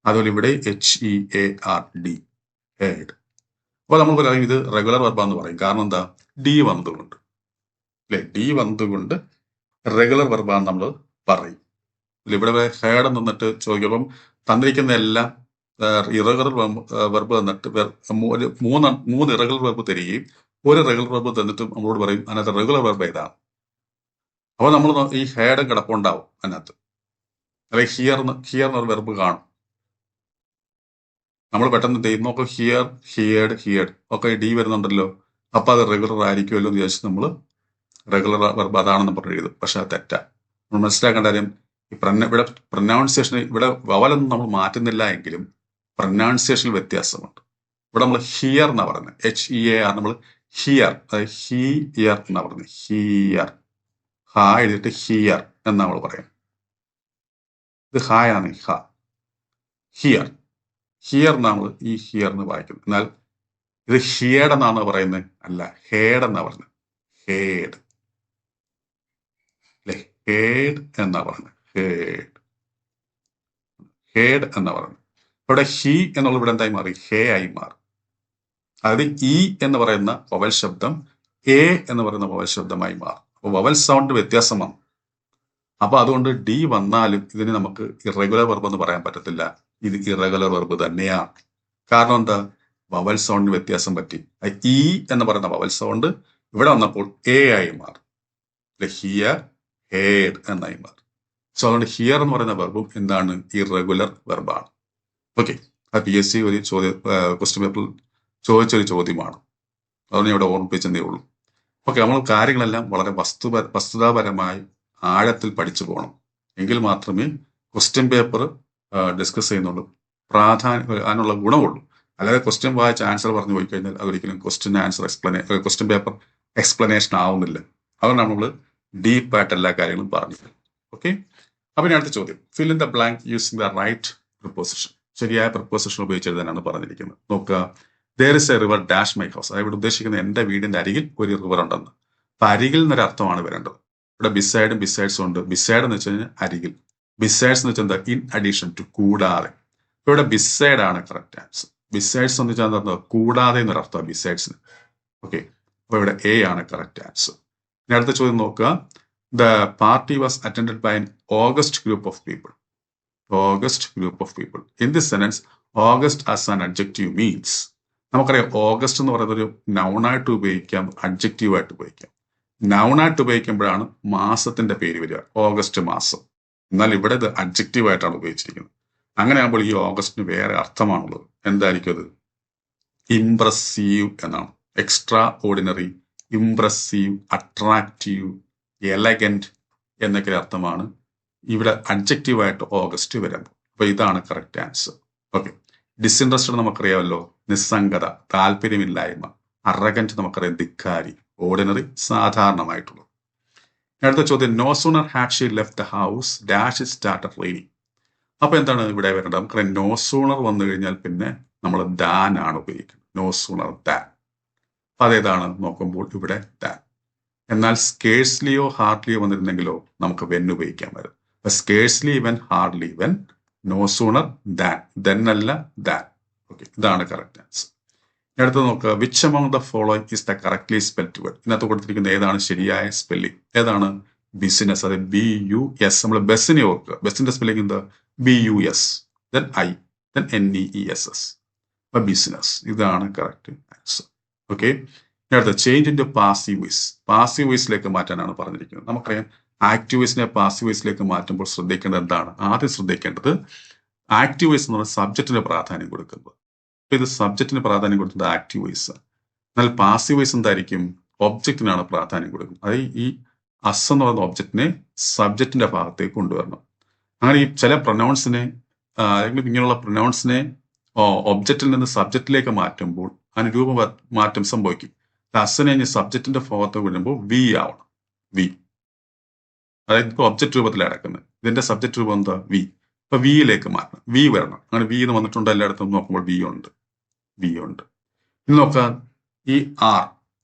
അതുപോലെ ഇവിടെ HEARD, ഹേഡ്. അപ്പൊ നമ്മൾ പറയും ഇത് റെഗുലർ വെർബാന്ന് പറയും. കാരണം എന്താ? D വന്നതുകൊണ്ട് അല്ലെ, D വന്നതുകൊണ്ട് റെഗുലർ വെർബാന്ന് നമ്മൾ പറയും. ഇവിടെ ഹേഡ് നിന്നിട്ട് ചോദിക്കുമ്പം തന്നിരിക്കുന്ന എല്ലാം ഇറഗുലർ വെർബ് തന്നിട്ട് മൂന്ന് ഇറഗുലർ വെർബ് തരികയും ഒരു റെഗുലർ വെർബ് തന്നിട്ട് നമ്മളോട് പറയും അതിനകത്ത് റെഗുലർ വെർബ് ഏതാണ്. അപ്പൊ നമ്മൾ ഈ ഹേഡ് കിടപ്പുണ്ടാവും അതിനകത്ത്, അല്ലെങ്കിൽ ഹിയർ എന്നൊരു വെർബ് കാണും. നമ്മൾ പെട്ടെന്ന് നോക്കും, ഹിയേഡ് ഒക്കെ D വരുന്നുണ്ടല്ലോ, അപ്പൊ അത് റെഗുലർ ആയിരിക്കുമല്ലോ എന്ന് വിചാരിച്ച് നമ്മൾ റെഗുലർ വെർബ് അതാണെന്ന് പറഞ്ഞു എഴുതും. പക്ഷെ അത് തെറ്റാ. നമ്മൾ മനസ്സിലാക്കേണ്ട കാര്യം ഇവിടെ പ്രൊനൗൺസിയേഷൻ ഇവിടെ വവലൊന്നും നമ്മൾ മാറ്റുന്നില്ല എങ്കിലും പ്രൊനൗൺസിയേഷനിൽ വ്യത്യാസമുണ്ട്. ഇവിടെ നമ്മൾ ഹിയർ എന്നാ പറയുന്നത്, HEAR, നമ്മൾ ഹിയർ, അതായത് ഹിയർ എന്നാ പറയുന്നത്, ഹിയർ, ഹ എഴുതിയിട്ട് ഹിയർ എന്നാ നമ്മൾ പറയുന്നത്. ഇത് ഹായാണ്, ഹ, ഹിയർ, ഹിയർ എന്നാ നമ്മൾ ഈ ഹിയർ എന്ന് വായിക്കുന്നത്. എന്നാൽ ഇത് ഹിയേഡ് എന്നാണ് പറയുന്നത്, അല്ല ഹേഡ് എന്നാ പറയുന്നത്, ഹേഡ് അല്ലെ, ഹേഡ് എന്നാ പറയുന്നത്, ഹേഡ്, ഹേഡ് എന്നാ പറയുന്നത്. ഇവിടെ ഹി എന്നുള്ള ഇവിടെ എന്തായി മാറി, ഹേ ആയി മാറി. അതായത് ഇ എന്ന് പറയുന്ന വവൽ ശബ്ദം എ എന്ന് പറയുന്ന വവൽ ശബ്ദമായി മാറും. അപ്പോൾ വവൽ സൗണ്ട് വ്യത്യാസം വന്നു. അപ്പൊ അതുകൊണ്ട് ഡി വന്നാലും ഇതിന് നമുക്ക് ഇറഗുലർ വെർബ് എന്ന് പറയാൻ പറ്റത്തില്ല. ഇത് ഇറഗുലർ വെർബ് തന്നെയാണ്. കാരണം എന്താ, വവൽ സൗണ്ടിന് വ്യത്യാസം പറ്റി. ഇ എന്ന് പറയുന്ന വവൽ സൗണ്ട് ഇവിടെ വന്നപ്പോൾ എ ആയി മാറും, ഹിയർ, ഹേഡ് എന്നായി മാറും. സോ അതുകൊണ്ട് ഹിയർ എന്ന് പറയുന്ന വെർബും എന്താണ്, ഇറഗുലർ വെർബാണ്. ഓക്കെ, അത് PSC ഒരു ക്വസ്റ്റ്യൻ പേപ്പറിൽ ചോദിച്ചൊരു ചോദ്യമാണ്. അതുകൊണ്ട് ഞാൻ ഇവിടെ ഓർമ്മിപ്പിച്ചതേ ഉള്ളൂ. ഓക്കെ, നമ്മൾ കാര്യങ്ങളെല്ലാം വളരെ വസ്തുതാപരമായി ആഴത്തിൽ പഠിച്ചു പോകണം. എങ്കിൽ മാത്രമേ ക്വസ്റ്റ്യൻ പേപ്പർ ഡിസ്കസ് ചെയ്യുന്നുള്ളൂ, അതിനുള്ള ഗുണമുള്ളൂ. അല്ലാതെ ക്വസ്റ്റ്യൻ വായിച്ച് ആൻസർ പറഞ്ഞു പോയി കഴിഞ്ഞാൽ അതൊരിക്കലും ക്വസ്റ്റ്യൻ പേപ്പർ എക്സ്പ്ലനേഷൻ ആവുന്നില്ല. അതുകൊണ്ടാണ് നമ്മൾ ഡീപ്പായിട്ട് എല്ലാ കാര്യങ്ങളും പറഞ്ഞത്. ഓക്കെ, അപ്പൊ ഇനി അടുത്ത ചോദ്യം, fill in the blank using the right preposition. ശരിയായ പ്രിപ്പോസിഷൻ ഉപയോഗിച്ച് എഴുതാനാണ് പറഞ്ഞിരിക്കുന്നത്. നോക്കുക, there is a river dash my house. അതായത് ഇവിടെ ഉദ്ദേശിക്കുന്നത് എന്റെ വീടിന്റെ അരികിൽ ഒരു റിവർ ഉണ്ടെന്ന്. അപ്പൊ അരികിൽ എന്നൊരു അർത്ഥമാണ് വരേണ്ടത്. ഇവിടെ ബിസൈഡും ബിസൈഡ്സും ഉണ്ട്. ബിസൈഡ് എന്ന് വെച്ച് കഴിഞ്ഞാൽ അരികിൽ, ബിസൈഡ്സ് എന്ന് വെച്ചാൽ എന്താ, ഇൻ അഡീഷൻ ടു, കൂടാതെ. ഇവിടെ ബിസൈഡ് ആണ് കറക്റ്റ് ആൻസർ. ബിസൈഡ്സ് എന്ന് വെച്ചാൽ എന്താ, കൂടാതെ എന്നൊരു അർത്ഥമാണ് ബിസൈഡ്സിന്. ഓക്കെ, അപ്പൊ ഇവിടെ എ ആണ് കറക്റ്റ് ആൻസർ. ഇനി അടുത്ത ചോദ്യം നോക്കുക, the party was attended by an august group of people. August group of people. In this sentence, August as an adjective means, നമുക്കറിയാം ഓഗസ്റ്റ് എന്ന് പറയുന്നത് ഒരു നൗണായിട്ട് ഉപയോഗിക്കാം, അഡ്ജക്റ്റീവായിട്ട് ഉപയോഗിക്കാം. നൗണായിട്ട് ഉപയോഗിക്കുമ്പോഴാണ് മാസത്തിന്റെ പേര് വരിക, ഓഗസ്റ്റ് മാസം. എന്നാൽ ഇവിടെ ഇത് അഡ്ജക്റ്റീവായിട്ടാണ് ഉപയോഗിച്ചിരിക്കുന്നത്. അങ്ങനെയാകുമ്പോൾ ഈ ഓഗസ്റ്റിന് വേറെ അർത്ഥമാണുള്ളത്. എന്തായിരിക്കും അത്, ഇംപ്രസീവ് എന്നാണ്. Extra ordinary, impressive, attractive, elegant എന്നൊക്കെ അർത്ഥമാണ് ഇവിടെ അഡ്ജക്റ്റീവായിട്ട് ഓഗസ്റ്റ് വരുമ്പോൾ. അപ്പൊ ഇതാണ് കറക്റ്റ് ആൻസർ. ഓക്കെ, ഡിസിൻട്രസ്റ്റഡ് നമുക്കറിയാമല്ലോ, നിസ്സംഗത, താല്പര്യമില്ലായ്മ. അറഗന്റ് നമുക്കറിയാം, ധിക്കാരി. ഓർഡിനറി, സാധാരണമായിട്ടുള്ളത്. അടുത്ത ചോദ്യം, no sooner had she left the house dash it started raining. അപ്പൊ എന്താണ് ഇവിടെ വരേണ്ടത്, നമുക്കറിയാം നോ സൂണർ വന്നു കഴിഞ്ഞാൽ പിന്നെ നമ്മൾ ദാൻ ആണ് ഉപയോഗിക്കുന്നത്. No sooner than. അപ്പൊ അതേതാണ് നോക്കുമ്പോൾ ഇവിടെ ദാൻ. എന്നാൽ സ്കേഴ്സ്ലിയോ ഹാർഡ്ലിയോ വന്നിരുന്നെങ്കിലോ നമുക്ക് വെൻ ഉപയോഗിക്കാൻ വരും. Scarcely when, hardly when, no sooner than, then അല്ല ദാൻ. ഓക്കെ, ഇതാണ് കറക്റ്റ് ആൻസർ. അടുത്ത് നോക്കുക, which among the following is the correctly spelled word. ഇതിനകത്ത് കൊടുത്തിരിക്കുന്ന ഏതാണ് ശരിയായ സ്പെല്ലിംഗ്, ഏതാണ്, ബിസിനസ്. അത് BUS. നമ്മൾ ബസ്സിനെ ഓർക്കുക, ബസ്സിന്റെ സ്പെല്ലിംഗ് എന്താ, BUS, then I, then NEESS. അപ്പൊ ബിസിനസ്, ഇതാണ് കറക്റ്റ് ആൻസർ. ഓക്കെ, അടുത്ത change in to passive voice. Passive വോയിസിലേക്ക് മാറ്റാനാണ് പറഞ്ഞിരിക്കുന്നത്. നമുക്കറിയാം ആക്റ്റീവ് വോയിസിനെ പാസീവ് വോയിസിലേക്ക് മാറ്റുമ്പോൾ ശ്രദ്ധിക്കേണ്ടത് എന്താണ്, ആദ്യം ശ്രദ്ധിക്കേണ്ടത് ആക്റ്റീവ് വോയിസ് എന്ന് പറഞ്ഞാൽ സബ്ജക്റ്റിന് പ്രാധാന്യം കൊടുക്കുന്നത്. അപ്പൊ ഇത് സബ്ജക്റ്റിന് പ്രാധാന്യം കൊടുക്കുന്നത് ആക്റ്റീവ് വോയിസ്. എന്നാൽ പാസീവ് വോയിസ് എന്തായിരിക്കും, ഒബ്ജക്റ്റിനാണ് പ്രാധാന്യം കൊടുക്കുന്നത്. അതായത് ഈ അസ് എന്ന് പറയുന്ന ഒബ്ജക്റ്റിനെ സബ്ജക്റ്റിന്റെ ഭാഗത്തേക്ക് കൊണ്ടുവരണം. അങ്ങനെ ഈ ചില പ്രൊനൗൺസിനെ അല്ലെങ്കിൽ ഇങ്ങനെയുള്ള പ്രൊനൗൺസിനെ ഒബ്ജക്റ്റിൽ നിന്ന് സബ്ജക്റ്റിലേക്ക് മാറ്റുമ്പോൾ അതിന് രൂപമാറ്റം സംഭവിക്കും. അസിനെ കഴിഞ്ഞ് സബ്ജക്റ്റിന്റെ ഭാഗത്ത് വിടുമ്പോൾ വി ആവണം, വി. അതായത് ഇപ്പോൾ ഒബ്ജക്റ്റ് രൂപത്തിലാണ് കിടക്കുന്നത്, ഇതിന്റെ സബ്ജക്റ്റ് രൂപം എന്താ, വി. ഇപ്പൊ വിയിലേക്ക് മാറ്റണം, വി വരണം. അങ്ങനെ വി എന്ന് വന്നിട്ടുണ്ട് എല്ലായിടത്തും നോക്കുമ്പോൾ വി ഉണ്ട്, വി ഉണ്ട്. ഇനി നോക്കാം, ഈ ആർ,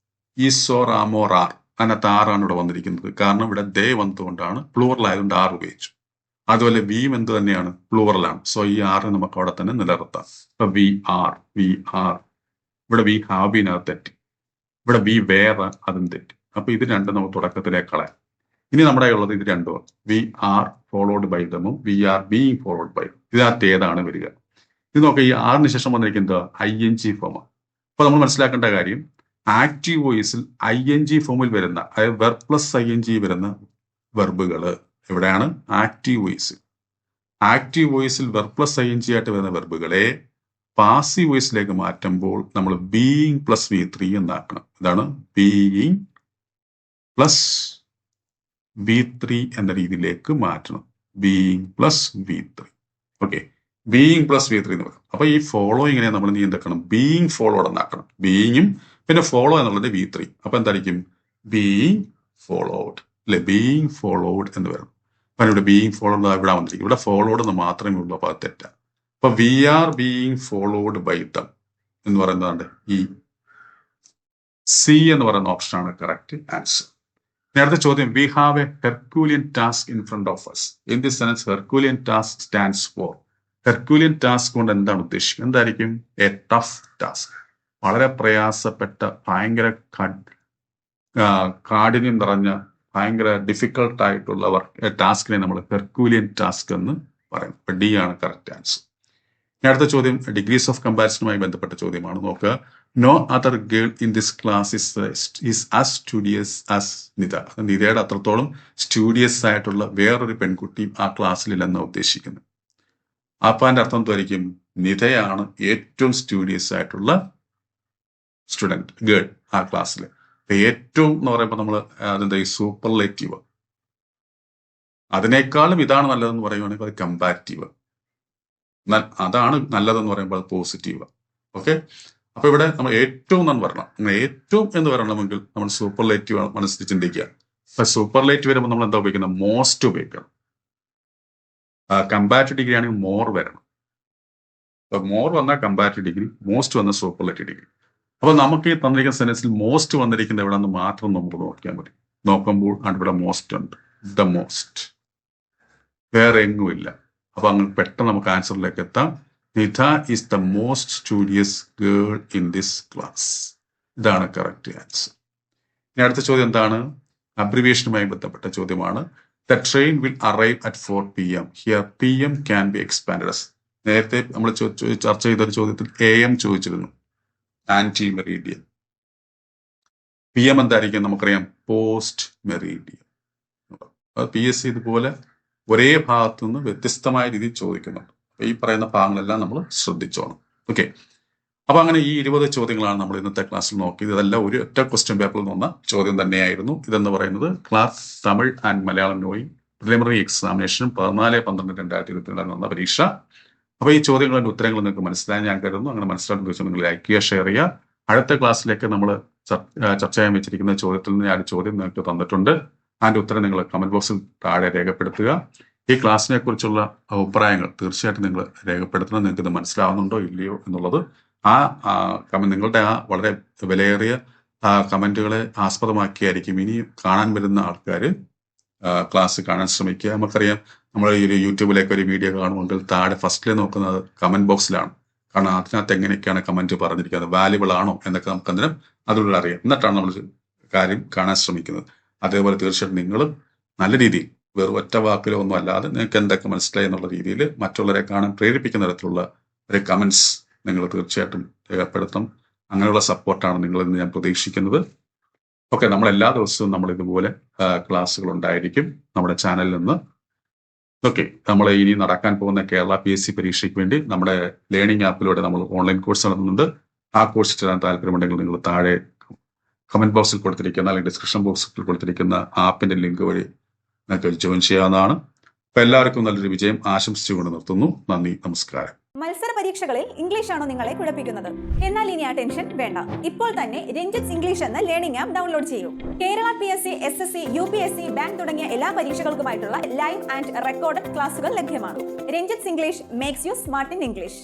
ഈസോ റാമോർ ആർ, അതിനകത്ത് ആറാണ് ഇവിടെ വന്നിരിക്കുന്നത്. കാരണം ഇവിടെ ദേ വന്നതുകൊണ്ടാണ്, പ്ലൂറൽ ആയതുകൊണ്ട് ആർ ഉപയോഗിച്ചു. അതുപോലെ വിയും എന്ത് തന്നെയാണ്, പ്ലൂറലാണ്. സോ ഈ ആറിന് നമുക്ക് അവിടെ തന്നെ നിലനിർത്താം. ഇപ്പൊ വി ആർ, വി ആർ. ഇവിടെ വി ഹാബിനകത്ത് തെറ്റി, ഇവിടെ വി വേറെ, അതും തെറ്റി. അപ്പൊ ഇത് രണ്ടും നമുക്ക് തുടക്കത്തിലേക്ക് കളയാം. ഇനി നമ്മുടെ ഉള്ളത് ഇത് രണ്ടും, വി ആർ ഫോളോഡ് ബൈ ദമും we are being followed by. ഇതിനകത്ത് ഏതാണ് വരിക? ഇത് നോക്കുക, ഈ ആറിന് ശേഷം വന്നിരിക്കുന്നത് ING ഫോമാണ്. അപ്പൊ നമ്മൾ മനസ്സിലാക്കേണ്ട കാര്യം, ആക്റ്റീവ് വോയിസിൽ ING ഫോമിൽ വരുന്ന, അതായത് വെർബ് പ്ലസ് ING വരുന്ന വെർബുകൾ എവിടെയാണ്, ആക്റ്റീവ് വോയിസിൽ. ആക്റ്റീവ് വോയിസിൽ വെർബ് പ്ലസ് ING ആയിട്ട് വരുന്ന വെർബുകളെ പാസീവ് വോയിസിലേക്ക് മാറ്റുമ്പോൾ നമ്മൾ ബീയിങ് പ്ലസ് V3 എന്നാക്കണം. ഇതാണ് ബീയിങ് പ്ലസ് V3 എന്ന രീതിയിലേക്ക് മാറ്റണം. Being plus V3. Okay, being plus V3 എന്ന് പറയാം. അപ്പൊ ഈ ഫോളോയിങ്ങിനെ നമ്മൾ നീ എന്താക്കണം, ബീയിങ് ഫോളോഡ് എന്നാക്കണം. ബീയിങ്ങും പിന്നെ ഫോളോ എന്നുള്ളത് V3. അപ്പൊ എന്തായിരിക്കും, ബീയിങ് ഫോളോഡ് അല്ലെ, ബീയിങ് ഫോളോഡ് എന്ന് വരണം. അപ്പൊ ഇവിടെ ബീയിങ് ഫോളോഡ് ഇവിടെ വന്നിരിക്കും. ഇവിടെ ഫോളോഡ് എന്ന് മാത്രമേ ഉള്ളൂ. അപ്പൊ അത് തെറ്റാണ്. അപ്പൊ we are being followed by them എന്ന് പറയുന്നതാണ് ഈ സി എന്ന് പറയുന്ന ഓപ്ഷനാണ് കറക്റ്റ് ആൻസർ. അടുത്ത ചോദ്യം, we have a Herculean task in front of us. In this sense Herculean task stands for. Herculean task കൊണ്ട് എന്താണ് ഉദ്ദേശിക്കുന്നത്? എന്തായിരിക്കും? A tough task. വളരെ പ്രയാസപ്പെട്ട, ഭയങ്കര കാഠിന്യം നിറഞ്ഞ, ഭയങ്കര ഡിഫിക്കൽട്ട് ആയിട്ടുള്ള ടാസ്കിനെ നമ്മൾ ഹെർക്കൂലിയൻ ടാസ്ക് എന്ന് പറയും. അപ്പൊ ഡി ആണ് കറക്റ്റ് ആൻസർ. അടുത്ത ചോദ്യം ഡിഗ്രീസ് ഓഫ് കമ്പാരിസണുമായി ബന്ധപ്പെട്ട ചോദ്യമാണ്. നോക്കുക, no other girl in this class is as studious as Nita. നിതയുടെ അത്രത്തോളം സ്റ്റുഡിയസ് ആയിട്ടുള്ള വേറൊരു പെൺകുട്ടിയും ആ ക്ലാസ്സിലില്ലെന്ന് ഉദ്ദേശിക്കുന്നത്. അപ്പൊ അതിന്റെ അർത്ഥം എന്തായിരിക്കും? നിതയാണ് ഏറ്റവും സ്റ്റുഡിയസ് ആയിട്ടുള്ള സ്റ്റുഡന്റ്, ഗേൾ ആ ക്ലാസ്സിൽ. ഏറ്റവും എന്ന് പറയുമ്പോൾ നമ്മൾ അതെന്താ, ഈ സൂപ്പർലേറ്റീവ്. അതിനേക്കാളും ഇതാണ് നല്ലതെന്ന് പറയുവാണെങ്കിൽ അത് കമ്പാരിറ്റീവ്. അതാണ് നല്ലതെന്ന് പറയുമ്പോൾ അത് പോസിറ്റീവ്. ഓക്കെ, അപ്പൊ ഇവിടെ നമ്മൾ ഏറ്റവും എന്ന് പറയണം. ഏറ്റവും എന്ന് പറയണമെങ്കിൽ നമ്മൾ സൂപ്പർലേറ്റീവ് മനസ്സിൽ ചിന്തിക്കുക. അപ്പൊ സൂപ്പർലേറ്റീവ് വരുമ്പോൾ നമ്മൾ എന്താ ഉപയോഗിക്കുന്നത്? മോസ്റ്റ് ഉപയോഗിക്കണം. കമ്പാരിറ്റീവ് ഡിഗ്രി ആണെങ്കിൽ മോർ വരണം. അപ്പൊ മോർ വന്നാൽ കമ്പാരിറ്റീവ് ഡിഗ്രി, മോസ്റ്റ് വന്ന സൂപ്പർലേറ്റീവ് ഡിഗ്രി. അപ്പൊ നമുക്ക് ഈ തന്നിരിക്കുന്ന സെന്റൻസിൽ മോസ്റ്റ് വന്നിരിക്കുന്നത് എവിടെ നിന്ന് മാത്രം നമുക്ക് നോക്കിയാൽ മതി. നോക്കുമ്പോൾ ഇവിടെ മോസ്റ്റ് ഉണ്ട്, ദ മോസ്റ്റ്, വേറെ എങ്ങുമില്ല. അപ്പൊ അങ്ങ് പെട്ടെന്ന് നമുക്ക് ആൻസറിലേക്ക് എത്താം. Nita is the most studious girl in this class. ഇതാണ് കറക്റ്റ് ആൻസർ. ഇനി അടുത്ത ചോദ്യം എന്താണ്? അബ്രിവിയേഷനുമായി ബന്ധപ്പെട്ട ചോദ്യമാണ്. The train will arrive at 4 PM. Here PM can be expanded. നേരത്തെ നമ്മൾ ചർച്ച ചെയ്തൊരു ചോദ്യത്തിൽ AM ചോദിച്ചിരുന്നു, ആന്റി മെറീഡിയൻ. PM എന്തായിരിക്കും? നമുക്കറിയാം, പോസ്റ്റ് മെറീഡിയൻ. PSC ഇതുപോലെ ഒരേ ഭാഗത്തു നിന്ന് വ്യത്യസ്തമായ രീതിയിൽ ചോദിക്കുന്നുണ്ട്. അപ്പൊ ഈ പറയുന്ന ഭാഗങ്ങളെല്ലാം നമ്മൾ ശ്രദ്ധിച്ചോണം. ഓക്കെ, അപ്പൊ അങ്ങനെ ഈ 20 ചോദ്യങ്ങളാണ് നമ്മൾ ഇന്നത്തെ ക്ലാസ്സിൽ നോക്കിയത്. ഇതെല്ലാം ഒരു ഒറ്റ ക്വസ്റ്റ്യൻ പേപ്പറിൽ നിന്ന ചോദ്യം തന്നെയായിരുന്നു. ഇതെന്ന് പറയുന്നത് class Tamil and Malayalam knowing preliminary examination 14/12/2022 നടന്ന പരീക്ഷ. അപ്പൊ ഈ ചോദ്യങ്ങളുടെ ഉത്തരങ്ങൾ നിങ്ങൾക്ക് മനസ്സിലായി ഞാൻ കരുതുന്നു. അങ്ങനെ മനസ്സിലാക്കുന്ന ദിവസം നിങ്ങൾ ലൈക്ക് ചെയ്യുക, ഷെയർ ചെയ്യുക. അടുത്ത ക്ലാസ്സിലേക്ക് നമ്മൾ ചർച്ച ചെയ്യാൻ വെച്ചിരിക്കുന്ന ചോദ്യത്തിൽ നിന്ന് ഞാൻ ചോദ്യം നിങ്ങൾക്ക് തന്നിട്ടുണ്ട്. അതിന്റെ ഉത്തരം നിങ്ങൾ കമന്റ് ബോക്സിൽ താഴെ രേഖപ്പെടുത്തുക. ഈ ക്ലാസ്സിനെ കുറിച്ചുള്ള അഭിപ്രായങ്ങൾ തീർച്ചയായിട്ടും നിങ്ങൾ രേഖപ്പെടുത്തണം. നിങ്ങൾക്ക് ഇത് മനസ്സിലാവുന്നുണ്ടോ ഇല്ലയോ എന്നുള്ളത് നിങ്ങളുടെ ആ വളരെ വിലയേറിയ കമന്റുകളെ ആസ്പദമാക്കിയായിരിക്കും ഇനി കാണാൻ വരുന്ന ആൾക്കാർ ക്ലാസ് കാണാൻ ശ്രമിക്കുക. നമുക്കറിയാം, നമ്മൾ ഈ ഒരു യൂട്യൂബിലേക്ക് ഒരു വീഡിയോ കാണുമെങ്കിൽ താഴെ ഫസ്റ്റിൽ നോക്കുന്നത് കമന്റ് ബോക്സിലാണ്. കാരണം അതിനകത്ത് എങ്ങനെയൊക്കെയാണ് കമന്റ് പറഞ്ഞിരിക്കുന്നത്, വാല്യുബിൾ ആണോ എന്നൊക്കെ നമുക്ക് അന്നേരം അതിലൂടെ അറിയാം. എന്നിട്ടാണ് നമ്മൾ കാര്യം കാണാൻ ശ്രമിക്കുന്നത്. അതേപോലെ തീർച്ചയായിട്ടും നിങ്ങളും നല്ല രീതിയിൽ വെറും ഒറ്റ വാക്കിലോ ഒന്നും അല്ലാതെ നിങ്ങൾക്ക് എന്തൊക്കെ മനസ്സിലായി എന്നുള്ള രീതിയിൽ മറ്റുള്ളവരെ കാണാൻ പ്രേരിപ്പിക്കുന്ന തരത്തിലുള്ള ഒരു കമന്റ്സ് നിങ്ങൾ തീർച്ചയായിട്ടും രേഖപ്പെടുത്തണം. അങ്ങനെയുള്ള സപ്പോർട്ടാണ് നിങ്ങളിൽ നിന്ന് ഞാൻ പ്രതീക്ഷിക്കുന്നത്. ഓക്കെ, നമ്മൾ എല്ലാ ദിവസവും നമ്മൾ ഇതുപോലെ ക്ലാസ്സുകൾ ഉണ്ടായിരിക്കും നമ്മുടെ ചാനലിൽ നിന്ന്. ഓക്കെ, നമ്മൾ ഇനി നടക്കാൻ പോകുന്ന കേരള PSC പരീക്ഷയ്ക്ക് വേണ്ടി നമ്മുടെ ലേണിംഗ് ആപ്പിലൂടെ നമ്മൾ ഓൺലൈൻ കോഴ്സ് നടത്തുന്നുണ്ട്. ആ കോഴ്സ് ചേരാൻ താല്പര്യമുണ്ടെങ്കിൽ നിങ്ങൾ താഴെ കമന്റ് ബോക്സിൽ കൊടുത്തിരിക്കുന്ന അല്ലെങ്കിൽ ഡിസ്ക്രിപ്ഷൻ ബോക്സിൽ കൊടുത്തിരിക്കുന്ന ആപ്പിന്റെ ലിങ്ക് വഴി നിങ്ങൾക്ക് ജോയിൻ ചെയ്യാവുന്നതാണ്. അപ്പൊ എല്ലാവർക്കും നല്ലൊരു വിജയം ആശംസിച്ചുകൊണ്ട് നിർത്തുന്നു. നന്ദി, നമസ്കാരം. മത്സര പരീക്ഷകളിൽ ഇംഗ്ലീഷ് ആണോ നിങ്ങളെ കുഴപ്പിക്കുന്നത്? എന്നാൽ ഇനി ആ ടെൻഷൻ വേണ്ട. ഇപ്പോൾ തന്നെ രഞ്ജിത്ത് ഇംഗ്ലീഷ് എന്ന ലേണിംഗ് ആപ്പ് ഡൗൺലോഡ് ചെയ്യൂ. Kerala PSC, SSC, UPSC, bank തുടങ്ങിയ എല്ലാ പരീക്ഷകൾക്കുമായിട്ടുള്ള ലൈവ് ആൻഡ് റെക്കോർഡഡ് ക്ലാസുകൾ ലഭ്യമാണ്. Ranjith English makes you smart in English.